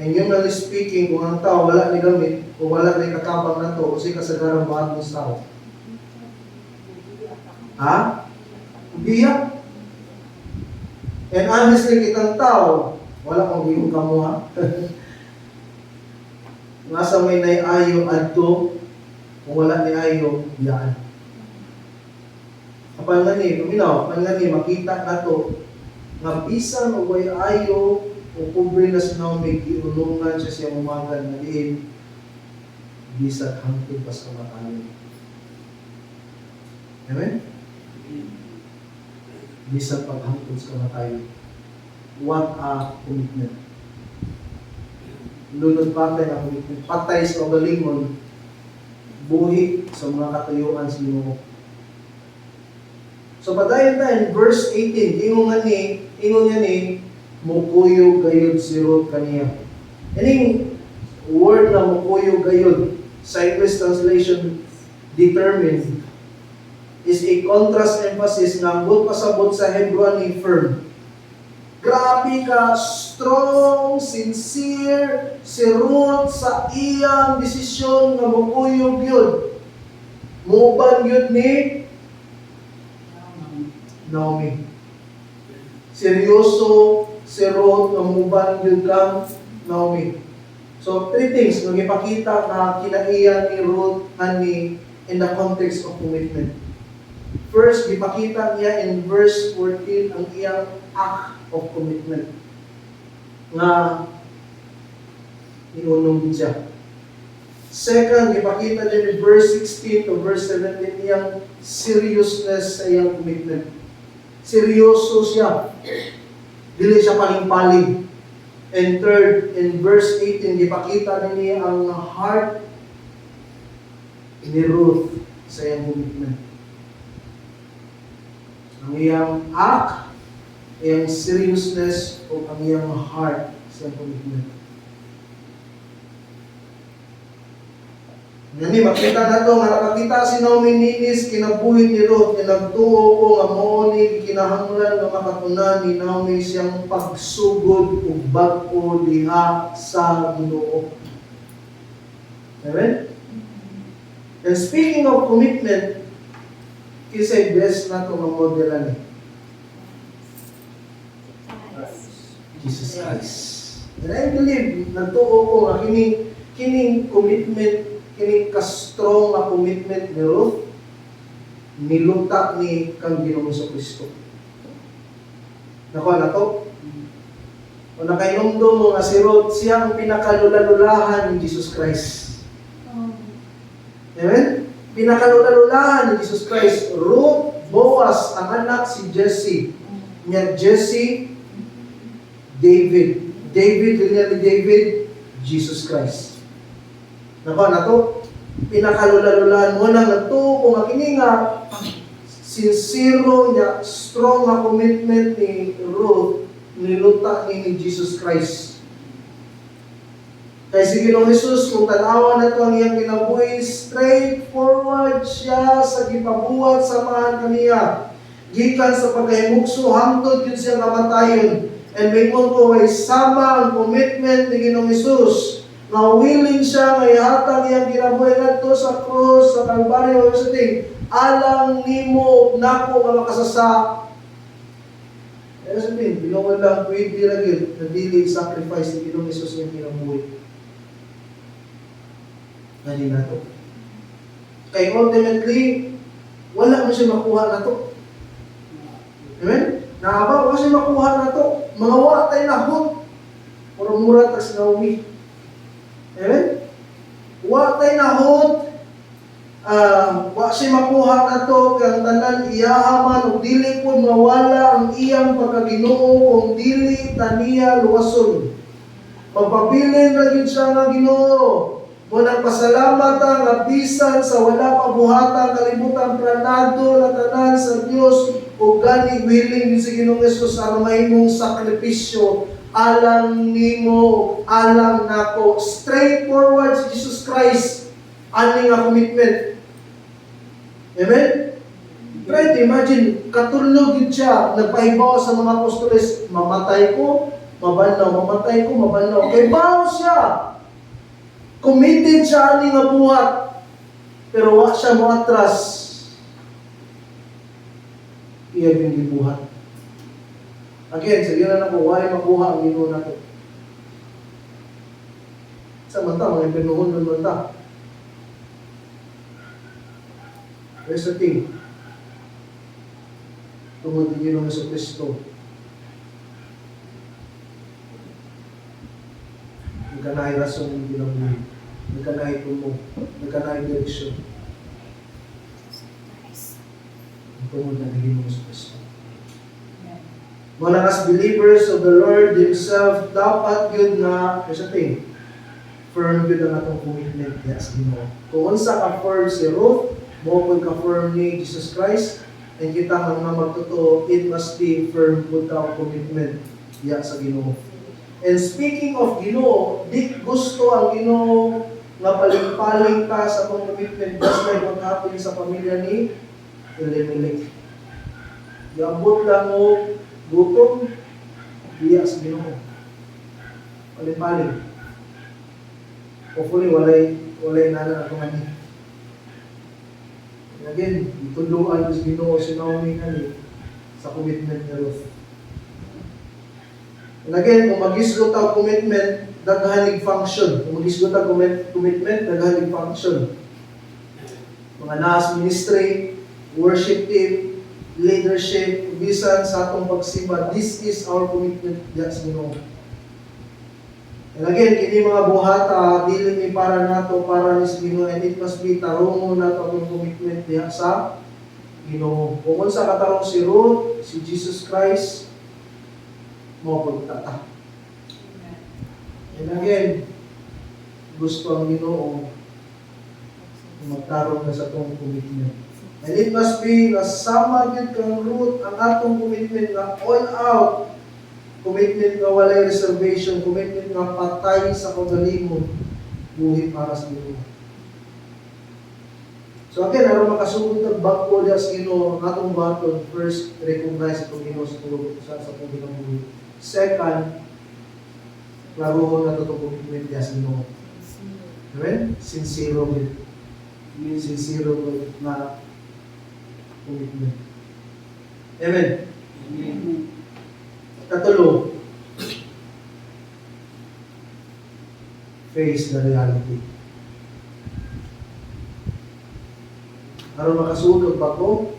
And humanly speaking, kung ang tao wala ni gamit, o wala ni kakabang na to, kasi kasagaran ba ang tao? Ha? Biyak. And honestly, kitang tao, wala kang giyong kamo ha? Nasa may naiayo adto, kung wala ni ayo, biyaan. Kapag nga ni, makita na to, nga bisan o way ayo, o pobre na si Naomi, giulungan siya siya umagan na liin, bisag hangtod pas kamatayon. Amen? Bisag paghangtod sa kamatayon. What a commitment. Lunod patay ang commitment. Patay sa kagalingon, buhi sa mga katayuan sa Ginoo. So padayon tayo, verse 18, ingon niya ni, mukuyo gayud si Ruth kaniya. Ining word na mukuyo gayud sa English translation, determined, is a contrast emphasis na ambot pasabot sa Hebrew ni firm. Grabe ka, strong, sincere, si Ruth sa iyang desisyon nga mukuyog yun. Muban yun ni Naomi. Seryoso si Ruth nga muban yun lang Naomi. So, three things nga ipakita na kinaiya ni Ruth in the context of commitment. First, ipakita niya in verse 14 ang iyang act of commitment. Nga, inunong siya. Second, ipakita niya in verse 16 to verse 17 iyang seriousness sa iyang commitment. Seryoso siya. Dili siya paling-paling. And third, in verse 18, ipakita niya ang heart ni Ruth sa iyang commitment. Ang iyang act, iyang seriousness, o ang iyang heart sa iyang commitment. Nani, makita na ito, nga nakakita si Naomi ninis, kinabuhi ni Ruth, nagtuo ko nga mooni, kinahanglan nga makatunan ni Naomi siyang pagsugod o bag-o diha sa Ginoo. Amen? And speaking of commitment, kisay best na ito ang modelan eh. Jesus Christ. And I believe, nagtuo ko nga, kining commitment, kining ka-strong na commitment ni Ruth, niluta ni kang Ginoong Kristo. Nakuha na to? O nakainomdom mo nga si Ruth, siya ang pinakalula-lulahan ni Jesus Christ. Amen? Pinakalula-lulahan ni Jesus Christ. Ruth, Boaz, ang anak si Jesse. Niya Jesse, David. David, niya ni David, Jesus Christ. Nakuha na to? Pinakalula-lulahan mo na ito kung akini nga sincero niya, strong na commitment ni Ruth, niluta ni Jesus Christ. Kaya si Ginoong Jesus, kung tanawa na ito ang iyang kinabuhi, straightforward siya sa gipabuhat samahan kaniya. Gikan sa pagkahimugso, hangtod yun siya namatayon. And may punto ay sama ang commitment ni Ginoong Jesus, na willing siya nga ihatag iyang kinabuhi ngadto sa krus, sa Kalbaryo, sa ting, alang nimo nako nga makasasa. Kaya sabihin, bilongan lang, pwede rin na dili sacrifice ni Ginoong Jesus yung kinabuhi. Nani na to. Kaya ultimately, wala mo siya makuha na to. Amen? Naaba, wala siya makuha na to. Mga watay na hot. Mura-mura tas Naomi. Amen? Watay na hot. Wala siya makuha na to. Kaya tanan iyahaman o dili po mawala ang iyang pagkaginoo kung dili taniya luwason. Magpabilin na yun siya ng Ginoo. Munang pasalamat ang abisan sa wala pabuhatang kalibutan planado na tanan sa Dios o gani willing din sa Ginoong Hesus ang mahimong sakripisyo alang nimo, alang nako. Straightforward si Jesus Christ ani nga commitment. Amen? Try to imagine, katulog yun siya, nagpahibaw sa mga apostoles, mamatay ko, mabanlaw, mamatay ko, mabanlaw. Kay bawo siya. Committed siya ani nga buhat, pero wa siya moatras. Iya yung gibuhat. Again, sa na po, wala makuha ang Ginoo nato. Sa mata, mga pinuhon ng mata. Here's the thing. Tungod din Ginoong Kristo. Nagkanahay rason ng ginawa. Nagkanahay tumo. Nagkanahay direksyon. Tungod na Ginoong Kristo. Mga as believers of the Lord Himself, dapat yun na, here's the thing, firm yun ang atong commitment niya sa Ginoo. Kung unsa ka-firm si Ruth, mo kung ka-firm ni Jesus Christ, and kita nga mga magtotoo, it must be firm without commitment niya sa Ginoo. And speaking of Ginoo, di gusto ang Ginoo nga paling-paling ka sa commitment, just like what happened sa pamilya ni Elimelech. Yabot lang mo gutom, iya sa Ginoo. Paling-paling. Hopefully, walay nana ako man. Again, ituluan ko sa Ginoo si Naomi kani sa commitment ni Ruth. And again, kung mag-isgot ang commitment, daghanig function. Kung mag-isgot ang commitment, daghanig function. Mga naas ministry, worship team, leadership, bisan sa atong pagsimba, this is our commitment diya sa Ginoo. And again, kini mga buhata, dili ni para nato, para ni sa Ginoo, and it must be tarungo nato atong commitment diya sa Ginoo. Kung sa katarong si Ruth, si Jesus Christ, mo pagtata. And again, gusto ang Ginoo magtarong na sa atong commitment. And it must be nasama gyud kang Ruth ang atong commitment na all out, commitment na walay reservation, commitment na patay sa kagalingon, buhi para sa Ginoo. So again, aron makasugod ang bangko diya sa Ginoo, ang atong baton, first, recognize itong Ginoo sa tulog sa atong ginabuhi. Second, klaruhon na itong commitment diya sa Ginoo. Amen? Sincero with na commitment. Amen? Amen. Katulo, face the reality. Aron makasulog ba ko?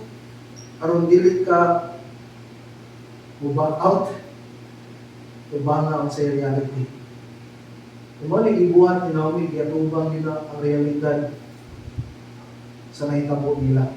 Aron dili ka back out, tubanga ang sa reality. Kung mo gibuhat ni Naomi, giatubang nila ang realidad sa nahitabo nila.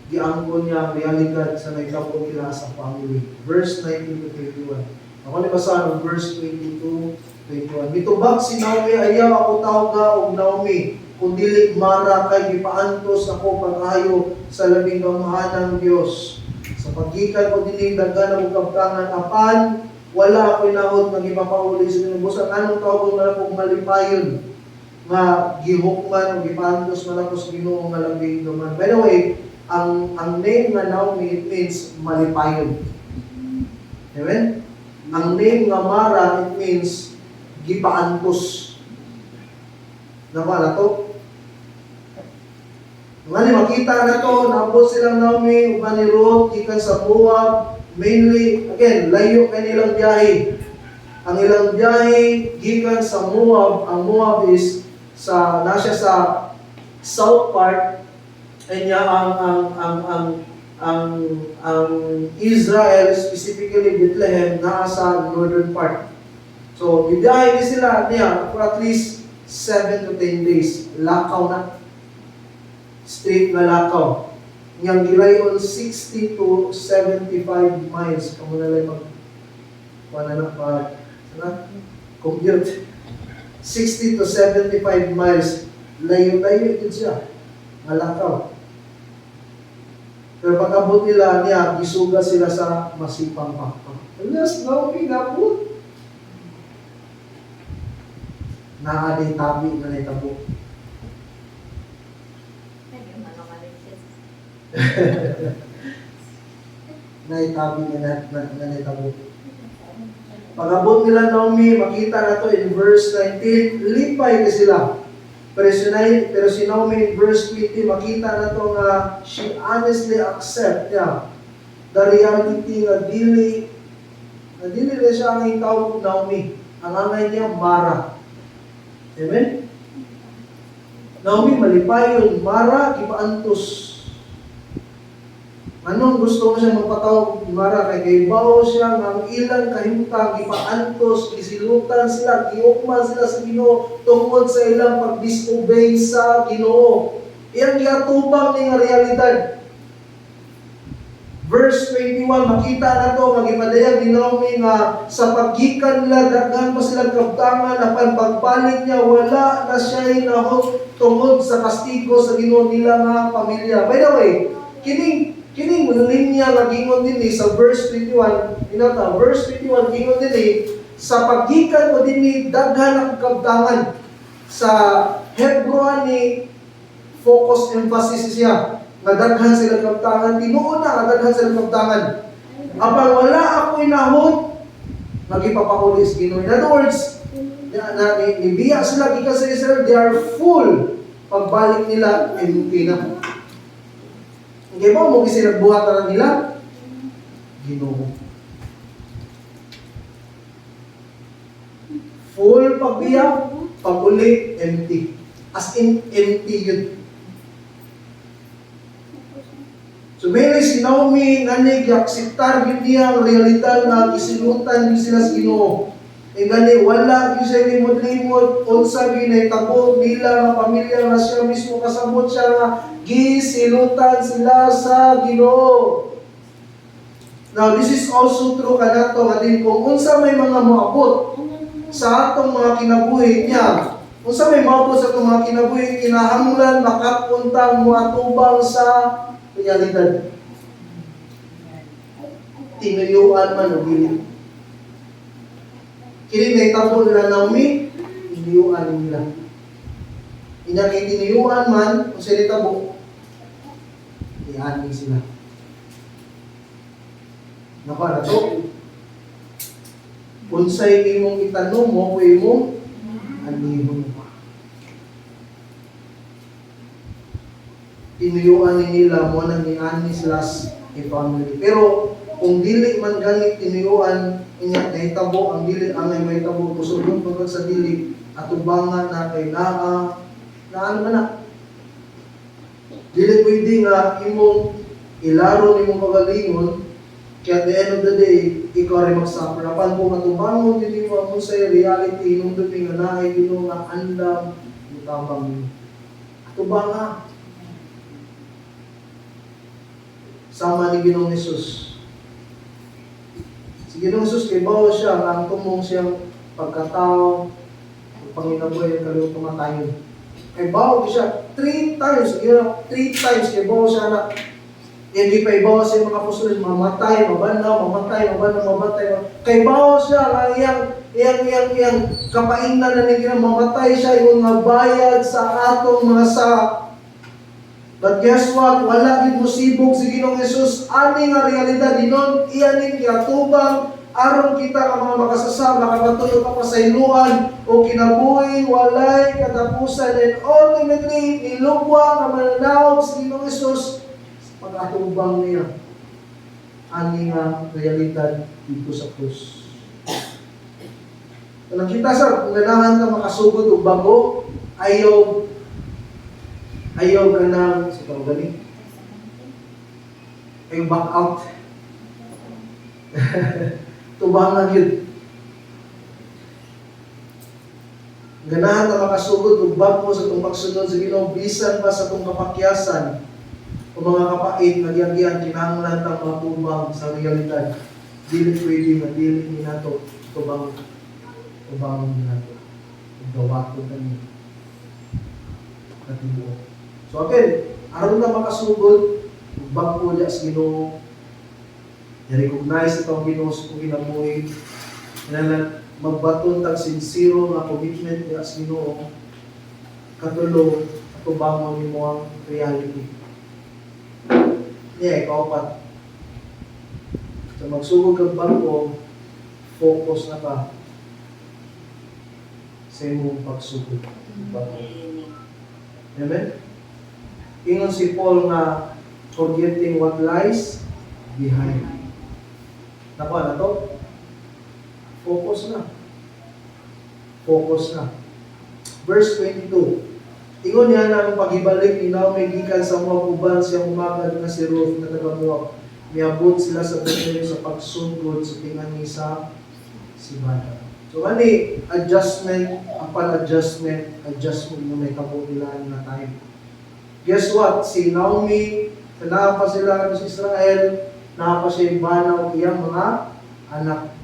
Giangkon niya ang realidad sa nahitabo nila sa family. Verse 19 to 21. Ako ni basa ng verse 22, 21. Mitubag si Naomi, ayaw ako tawga og Naomi, kung dili mara kay gipaantos ako pag-ayo sa labing kamahanang Dios. Sa paggikan ko dinhi daghan ang kabtangan apan wala ako'y nahod nga gipapauli sa Ginoo. Busa anong tawag na akong malipayon nga gihukman o gipantos man ako sa Ginoo nga labing duman. By the way, ang name nga Naomi, it means malipayon. Amen? Ang name nga Mara, it means gipaantos. Nama na to? Nga makita na to, naabot silang Naomi, uban ni Ruth, gikan sa Moab, mainly, again, layo kanilang biyahe. Ang ilang biyahe, gikan sa Moab, ang Moab is nasya sa south part, kanya ang Israel, specifically Bethlehem, nasa northern part. So, bibiyahe sila niya for at least 7 to 10 days. Lakaw na. Straight na lakaw. Yang gilayon 60 to 75 miles. Kamu na lang compute. 60 to 75 miles. Layo-layo yun siya. Malakaw. Pero pagkabot nila niya, gisuga sila sa masipang pakpak. Alas, Naomi, nabot. Naaday tabi na naitabo. Naitabi na naitabo. Pag-abot nila Naomi, makita na to in verse 19, lipay ka sila. Pero si Naomi in verse 20, makita na to nga she honestly accept niya the reality nga dili na siya ang itawag Naomi. Ang angay niya, Mara. Amen? Naomi, malipayon. Mara, kipaantos. Anong gusto mo siya magpatawag Mara? Kay gaybaw siya ng ilang kahimtang, ipaantos, isilutan sila, giukman sila sa Ginoo tungkol sa ilang pag-disobey sa Ginoo. Iyang giatubang ni nga realidad. Verse 21, makita na to, magipadayag ni Naomi nga sa paggikan nila, daghan pa silang kabtangan, apan pagbalik niya, wala na siya'y nahot tungod sa kastigo sa Ginoo nila nga pamilya. By the way, kining linya nga gingon din sa verse 21, verse 21 gingon din sa paggikan mo din daghan ang kabtangan. Sa Hebron ni focus emphasis siya nga daghan sila kabtangan, tinuon na nga daghan sila kabtangan. Apang wala ako'y nahot, nagipapahuli sa Ginoo. In other words, nibiya sila gikan sa Israel, they are full. Pagbalik nila, empty na. Okay ba, mo gisinagbuhatan nila? Ginoo. Full pagbiya, pag-uli, empty. As in, empty yun. So, may si Naomi, nanig, akseptar yun niya ang realidad na kisilutan yun sila sa Ginoo. E gani, wala yun siya limod-limod, unsa ginahitabo nila nga pamilya na siya mismo kasabot siya nga gisilutan sila sa Ginoo. Now, this is also true kanato nga din kung unsa may mga moabot sa atong mga kinabuhi niya. Unsa may moabot sa atong mga kinabuhi, kinahanglan makapunta mo atubang sa realidad. Tinuyuan man o dili. Kini nahitabo nila Naomi, tinuyuan nila. Inya kay tinuyuan man, kung sila nahitabo, ihaning sila. Napa na to? Unsay imong itanong mo, o imong anihon mo. Tinuyuan nila mo nang ni slash family. Pero kung dili man ganit tinuyuan, inya nahitabo ang dili angay mahitabo kusugod pagod sa dili atubangan na kay naa na ano man na. Dili pwede nga imong ilaro nimong pagalingon kaya at the end of the day ikaw rin magsuffer. Apan kung atubangon dili mo ang sa reality nung dumi nga naay Ginoo nga andam mutabang atubanga. Sama ni Ginoong Hesus. Si Ginoong Hesus, kay bawa siya, ang tumong siyang pagkatao, ang panginabuhay, ang kalong tumatayon. Kay bawa siya, 3 times, kay bawa siya na, hindi pa ibawa sa mga apostol, mamatay, mamatay. Kay bawa siya, iyang kapainan na nila, mamatay siya, yung nga bayad sa atong mga sakap. But guess what? Wala din musibog si Ginoong Hesus. Ani nga realidad dinon, iyanin kiatubang aron kita ang mga makasasama, makapatuloy ka pa sa iluan o kinabuhi, walay katapusan, and ultimately nilugwa ang mananaw si Ginoong Hesus sa pag-atubang niya. Ani nga realidad dito sa krus. Kung nakita sa kung ganahan ka makasugod o bago, ayaw ka na sa paggaling. Ayaw back out. Tubangan yun. Ganahan na makasugod o bago sa itong pagsunod sa Ginoo, bisan pa sa itong kapakyasan o mga kapait, nagyagyan, kinahanglan ng mga tubang sa realidad. Dili pwede, madili ni nato, tubangan ni nato. Gawa ko kami. Katibuo. So again, aron na makasugod, bago niya sa Ginoo, i-recognize itong Ginoo sa kong kinabuhi, magbaton tag sincero nga commitment niya sa Ginoo, katulo, atubangon ni mo ang reality. Kaupat. So magsugod kang bago, focus na ka sa imong pagsugod. Amen? Ingon si Paul nga forgetting what lies behind. Nakuha na to? Focus na. Verse 22. Ingon niya na ang paghibalik ni Naomi gikan sa mga uban siyang umagad na si Ruth na taga-Moab. Miabot sila sa Bethlehem sa pagsugod sa tingani sa Sibada. So ani adjustment mo may tabo nila na time. Guess what? Si Naomi, napa sila sa Israel, napa siya yung banaw iyang mga anak.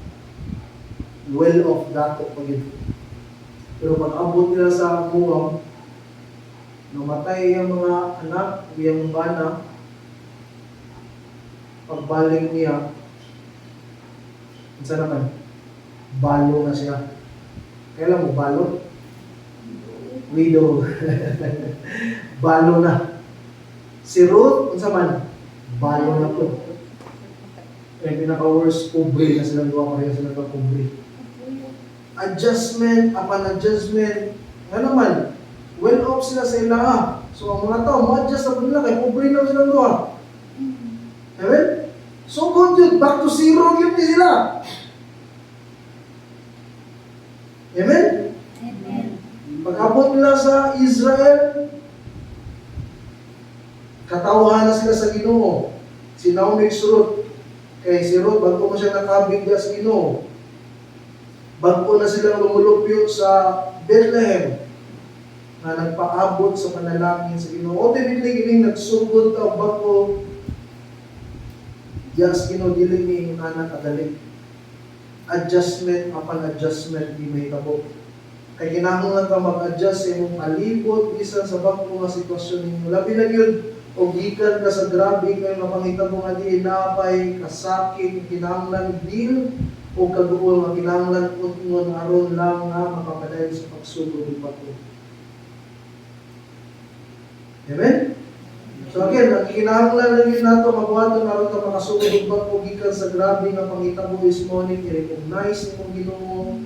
Well off dato pa yun. Pero pag abot nila sa Moab, namatay yung mga anak, iyang bana, pagbalik niya, isa naman, balo na siya. Kailan mo balo? Widow. Balo na. Si Ruth, unsa man? Balo na po. Kaya pinaka-worst, pobre na silang duwa, pareha silang pobre. Adjustment upon adjustment. Nga naman, well off sila sa ilaha. So ang mga tao, ma-adjust na po nila, kaya pobre na silang duwa. Amen? So good yun, back to zero yun din sila. Amen? Amen. Pag-abot nila sa Israel, katauhan na sila sa Ginoo. Si Naomi Ruth, kay si Ruth, bago mo siya nakabigya sa Ginoo. Bago na silang lumulupyo sa Bethlehem, na nagpaabot sa panalangin sa Ginoo. Ultimately, gining nagsugod ka bago diyan sa Ginoo, dili ni anak kadali. Adjustment upon adjustment di may tabo. Kay kinahanglan ka mag-adjust sa imong palibot bisan sa bangko nga sitwasyon ninyo. Labi na gyud o gikan ka sa grabe kay nga panghitabo nga di inapay kasakit kinahanglan deal o kaguol nga kinahanglan utngon aron lang nga makapadayon sa pagsugod ug bato. Amen. So again, ang kinahanglan lang yun nato mabuhaton aron ka makasugod ug bato gikan sa grabe nga panghitabo this morning, i-recognize nimong Ginoo,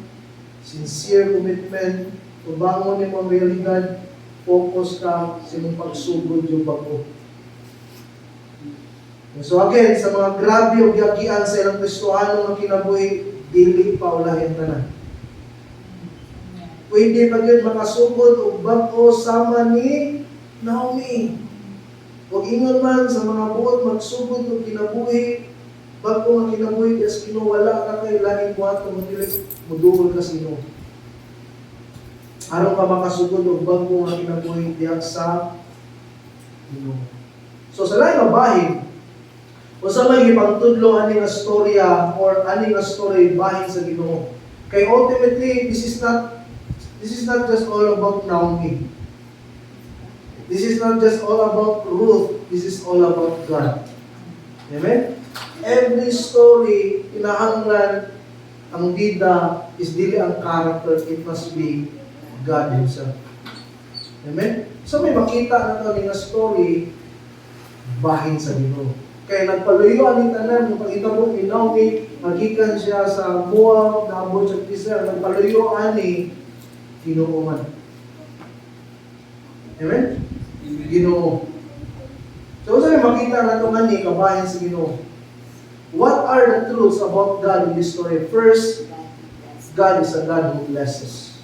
sincere commitment, tubangon nimong realidad, focus ka sa imong pagsugod yung bago. So again, sa mga grabe o giagian sa ilang Kristohano nga kinabuhi, dili pa ulahin tanan. Pwede pa gyud makasugod og bago sama ni Naomi. Huwag ingon man sa mga buot magsugod og kinabuhi, bago nga kinabuhi, yes, kinuwala ka kay lahing buhaton mo dili muduol ka sino. Aron ka makasugod og bago nga kinabuhi diha sa Ginoo. So sa lain nga bahin, o sa may ipagtudlo ani nga storya or ani nga story bahin sa Ginoo. Kay ultimately, this is not just all about Naomi. This is not just all about Ruth. This is all about God. Amen? Every story, kinahanglan, ang bida is dili ang character, it must be God Himself. Amen? So may makita na ito nga story, bahin sa Ginoo. Kaya nagpaluyo ang tanan, yung pagkita mo ni Naomi, magikan siya sa Moab, naabot sa Israel, nagpaluyo ani Ginoo man. Amen? Ginoo. So sabi makita na ito nga ni kabahin sa Ginoo. What are the truths about God in this story? First, God is a God who blesses.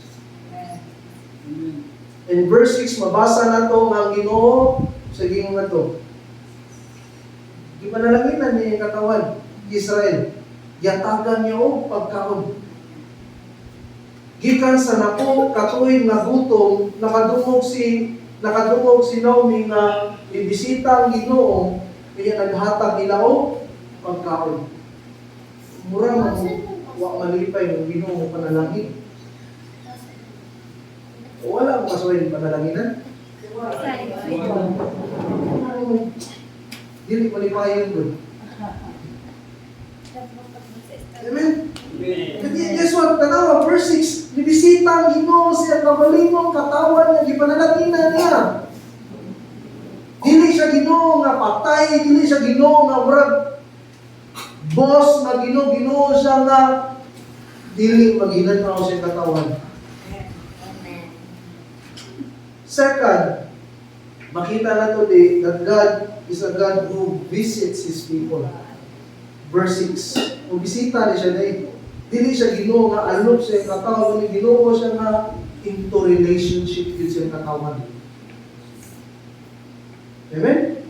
In verse 6, mabasa na ito ang Ginoo sa ginoo na ito. Di ba nalaginan niya yung katawan? Israel. Yatagan niya o pagkaon. Gikan sa napo, katuwing na gutom, nakadungog si Naomi nga ibisita ang Ginoo, kaya naghatag nila o pagkaon. Mura mo, wa malipay ng Ginoo panalangin. Wala mo kasuhin panalanginan. Dili malipayon doon. Amen? Kasi guess what? Tanawa, verse 6, nibisita ang Ginoo siya kabalingong katawan niya, gipanalaginan niya. Dili siya Ginoo nga patay, dili siya Ginoo nga murag boss nga Ginoo siya nga dili maghinanaw siya katawan. Second, makita na today that God is a God who visits His people. Verse 6, bisita ni siya dahil. Dili siya Ginoo nga alok siya katawan, ni Ginoo siya nga into relationship with siya katawan. Amen?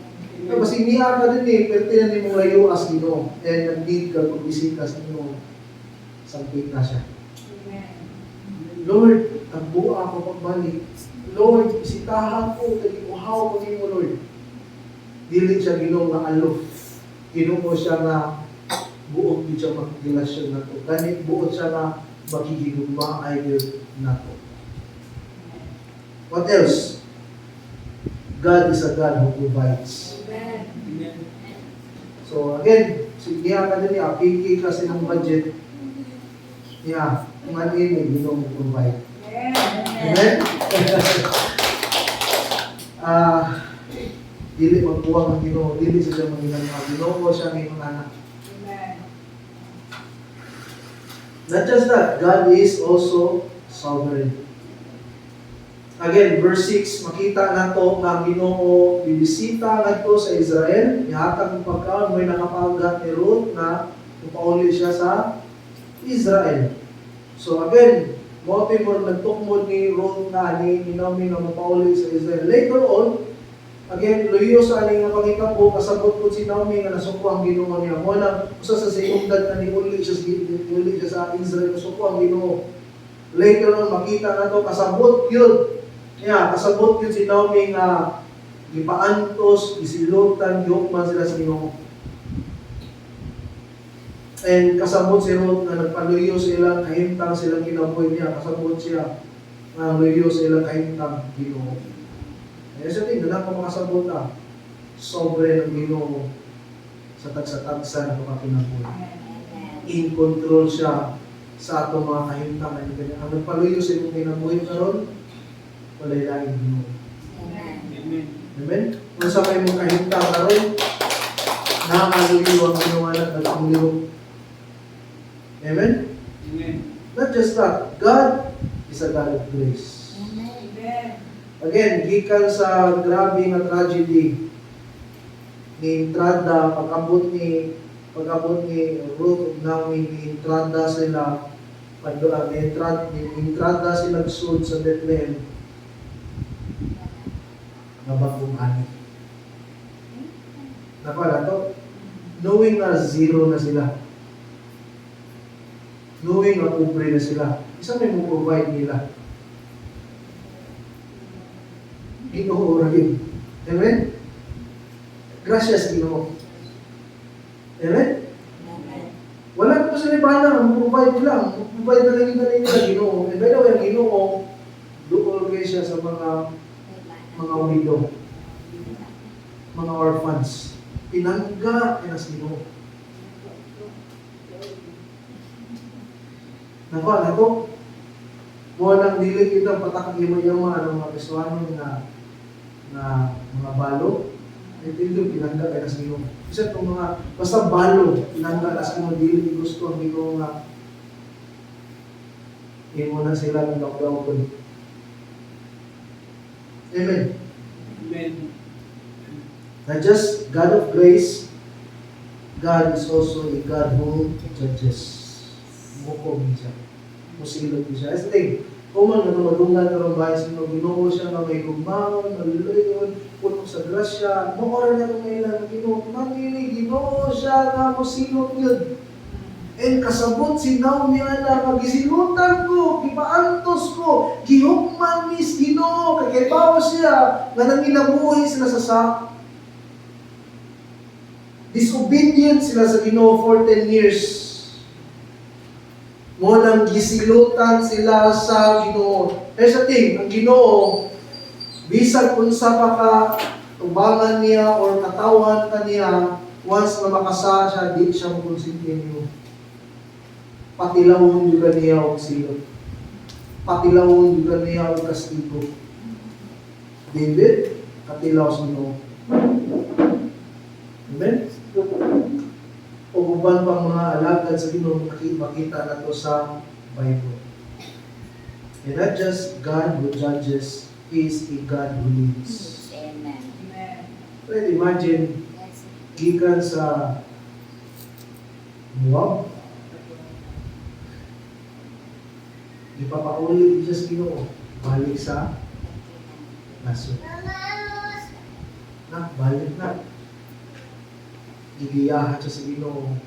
Kaya basig niya ka din pertinan ni mong layo as Ginoo and nag-need ka kung bisita sa Ginoo. Sangkit na siya. Lord, tagbuha ako pagbalik. Lord, bisitahan ko, tag-iuhaw ko mo, Lord. Dili siya Ginoo nga alok. Ginoo siya nga buot di siya magrelasyon na to. Ganit buot siya na magigigugma idol na to. What else? God is a God who provides. Amen. So again, sige ka din niya, piki kasi ng budget. Yeah, kung ano yun, hindi mo provide. Amen? Dili magbuwang ang Ginoo, dili siya magiging mga Ginoo siya ng mga anak. Not just that, God is also sovereign. Again, verse 6, makita nato nga Ginoo bibisita ngadto sa Israel, ihatag ng pagkaon may nakapagat ni Ruth na upauli siya sa Israel. So again, mo nagtukmod ni Ruth na ni Naomi nga mapauli sa Israel. Later on, again, luyo sa aning nga pangitabo, kasabot ko si Naomi nga nasuko ang Ginoo niya. Mo na usa sa sayungdan na niuli siya sa Israel, nasuko ang Ginoo. Later on, makita na to kasabot yun. Kasabot yun si Naomi nga gipaantos, gisilutan, gihukman sila sa Ginoo. And kasabot si Ruth na nagpaluyo sila, kahimtang silang kinabuhi niya. Kasabot siya na luyo sila kahimtang Ginoo. Kaya sa tingin, na makasabot na sobre ng Ginoo sa tagsa-tagsa na kapakinabuhi. In control siya sa atong mga kahimtang. Ang nagpaluyo sa imong kinabuhi karon, walay laing Ginoo. Amen. Amen? Kung sa kayo mong kahimtang karon, nakakaluyo ang Ginoo at nagpaluyo. Amen? Amen. Not just that, God is a God of grace. Amen. Again, gikan sa grabe nga tragedy ni Entrada, pag-abot ni Ruth ug Naomi, ni Entrada sila Entrada sila sud sa Bethlehem nga bagong ani. Napala to, knowing na zero na sila. Knowing na pobre na sila. Isa may mo provide nila. Ginoo ra yun. Amen? Gracias, Ginoo. Amen? Wala ko sa libana, provide lang. Provide na lang yung nila Ginoo. And by the way, ang Ginoo, doon kayo siya sa mga widow, mga orphans. Pinangga kaya sa Ginoo. Nakuha na to. Mo nang dili kita patak yama ang mga Kristiyanon na mga balo. Ito yung pinangga kaya sa Ginoo. Isa itong mga, basta balo, pinangga kasi mo dili gusto ang Ginoo nga imo na sila ng lockdown. Amen. Amen. Not just God of grace, God is also a God who judges. Mukog siya. Musilog siya. As thing, kung man madungan ka rin bahay sa Ginoo siya na may gumawon, maluloyon, puno sa grasya, mukha niya kung may ilang Ginoo, mamili, Ginoo siya na musilog yun. And kasabot si Naomi ana, pagisilutan ko, gipaantos ko, gihukman mis Ginoo, kay bawa siya, nga nanginabuhi sila sa disobedient sila sa Ginoo for 10 years. Mo nang gisilutan sila sa Ginoo. Kaya sa ting, ang Ginoo, bisag unsa pa ka tubangan niya or katawan ka niya, once na makasa siya, di siya makonsinti niyo. Patilawon juga niya og silot. Patilawon juga niya og kastigo. David, katilaw sa Ginoo. Amen? O uban pang mga alagad sa Ginoo makita na to sa Bible. And not just God who judges, He is a God who leads. Amen. Well, imagine, gikan sa Moab, ipapaulit siya sa Ginoo, balik sa nasod. Balik na. Gigiyahan siya sa Ginoo,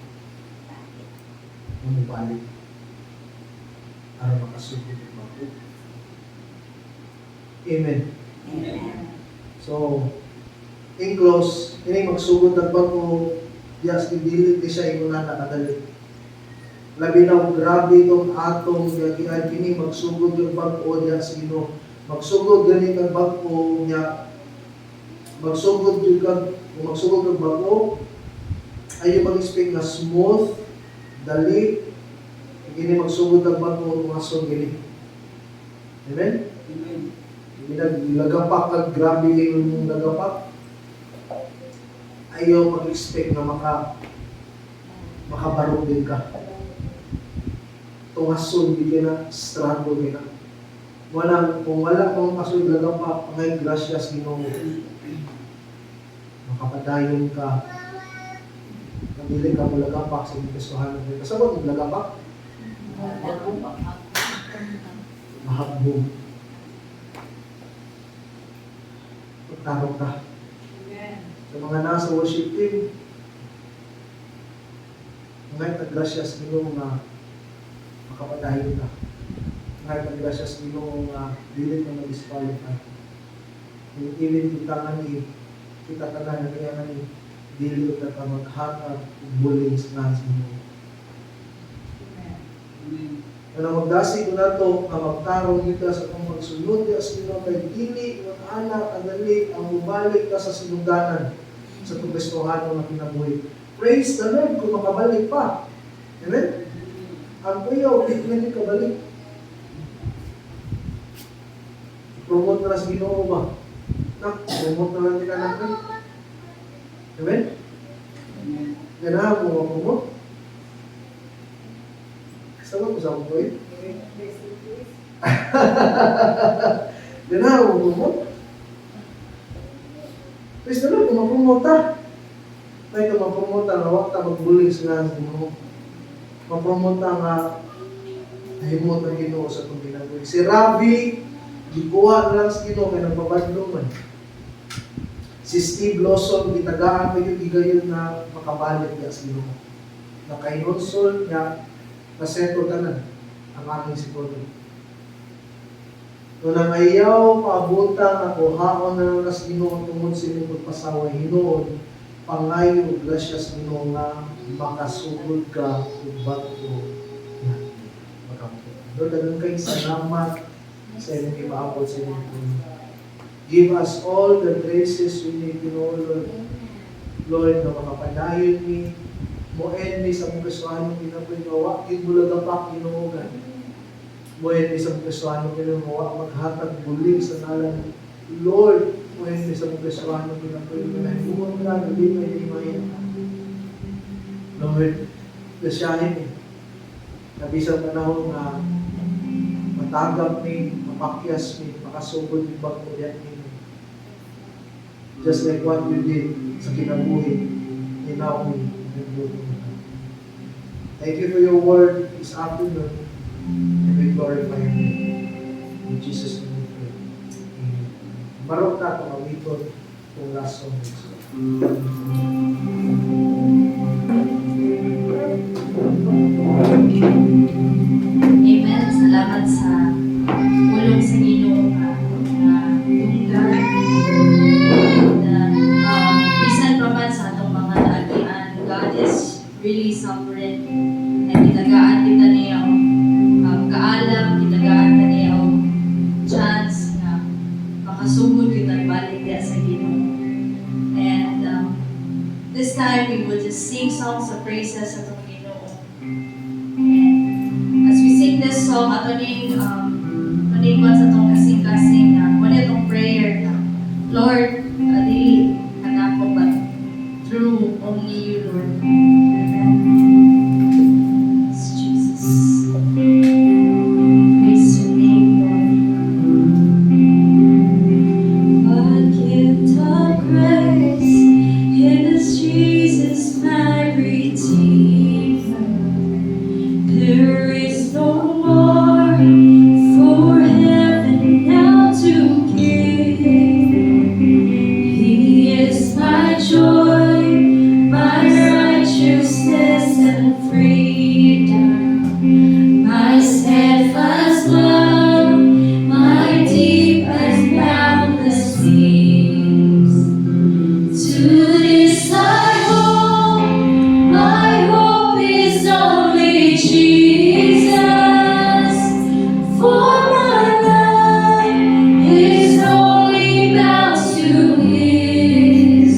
bumabalik para makasugod ng bago. Amen. So, in close, ini magsugod ng bago, yes, hindi siya inunan nakadali. Labi na grabe itong atong yagian, kini magsugod yung bago niya sa Ginoo. Magsugod ganit ang bago niya. Magsugod yung bago, ay mag-expect na smooth, dali, hindi magsugod ang bago mga songili. Amen? Amen. Hindi nagapak kag grabe yung nagapak. Ayaw mag-expect na makabarog din ka. tungason, di ka na struggle ka na. Kung wala kang kasoy lagapak, ngay gracias Ginoo. Makapadayon ka. Nabili ka mo lagapak sa iyong kasuhanan. Kasabot mo lagapak? Mahabog. Pagtarong ka. Sa mga nasa worship team, ngay gracias Ginoo nga makapadayon ka. Ngay gracias Ginoo nga dili ka mag-disqualify. Kung even kita nga ni kita ka na kaya nga ni dili ka ka maghatag ug bullying sa Ginoo. Kaya magdasi ko na ito, ang magtarong kita sa kong magsunod ya sa Ginoo kay dili ng anak kadali ang mubalik ka sa sinugdanan sa pagkristohano na kinabuhi. Praise the Lord kung makabalik pa. Amen? Ang kuya, ulit na ka balik. Promote na sa Ginoo ba? Promote na lang ka natin. Amen? Ganahan mo mag-promote? Kasama ko sa mga kuya? Ganahan mo mag-promote? Praise the Lord kung mag-promote ta. May ito mag-promote nga wak ta mag-bullying sa Ginoo. Mag-promote nga nahimot ang Ginoo sa itong ginagawa. Si Rabi, gikuha na lang sa Ginoo kaya nagbabadlong man. Si Steve Lawson, gitagaan ko yung gigayon na makabalik niya sa Ginoo. Na kay Nonsol niya, naseto tanan ang aking siguro. Nung nangayaw, paabutang ako, haon na lang sa Ginoo tungod sa inyong pagpasawa, hinoon, pangayo, gracias Ginoo nga, makasugod ka, ug bago na makampo. Lord, dagang kayo salamat sa inyong imaabot sa inyong puno. Give us all the graces we need to know, Lord. Lord, na makapadayon ni, moen ni sa mong kasuanong pinapunawa, kinbulagapak inuugan. Moen ni sa mong kasuanong pinapunawa, maghatag buling sa nalan. Lord, moen ni sa mong kasuanong pinapunawa, humong ka, hindi may himayan. Lord, lasyahin ni, nabisang panahon na matagap ni, mapakyas ni, makasugod ni pagkulian ni. Just like what you did sa kinabuhi ni Naomi. Thank you for your word this afternoon, and we glorify your name. In Jesus' name we pray. Amen. Marot na kung awiton kung last song. Amen. Salamat sa tulong sa Ginoo na tunggal. Bisan pa man sa atong mga naagian, God is really sovereign. And gitagaan kita niya kaalam, gitagaan ka niya chance na makasugod kita ibalik niya sa Ginoo. And this time we will just sing songs of praises sa atong Ginoo. And as we sing this song, atoning ko sa itong kasing-kasing na wala itong prayer na Lord, dili anak ko but through only you, Lord. Amen. Yes, Jesus. Praise your name, Lord. What gift of grace is Jesus, my Redeemer? There is no more for heaven now to give. He is my joy, my righteousness and freedom, my steadfast love, my deep and boundless peace. To this I hope, my hope is only Jesus. For my life is only bound to His.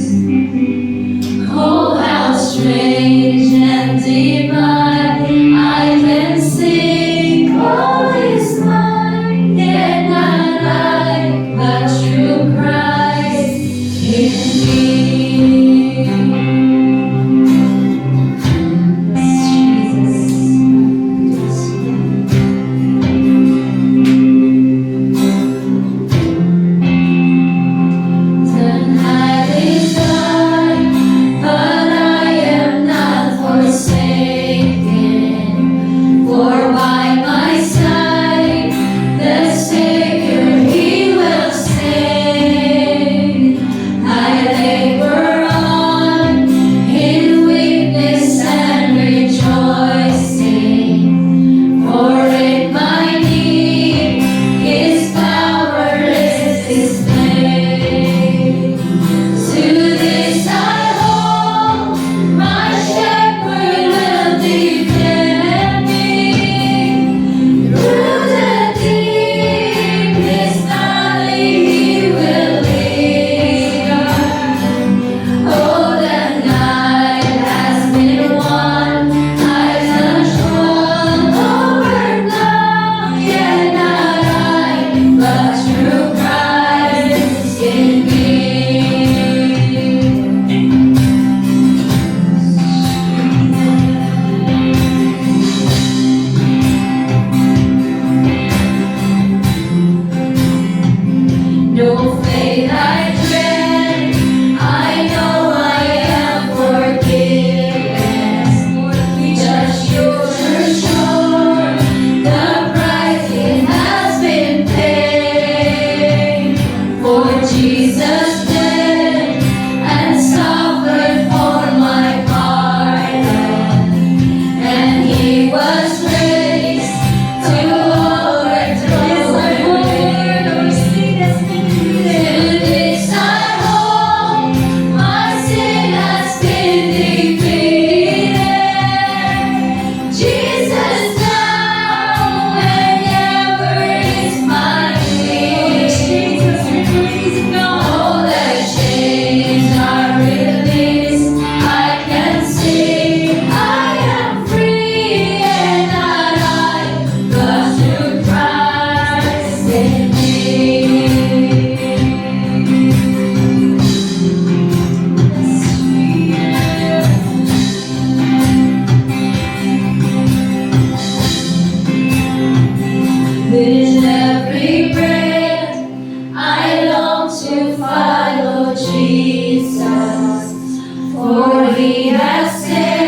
Oh, how strange and divine! I can sing all is mine, yet not I, but true Christ in me. Yes, Jesus. He has saved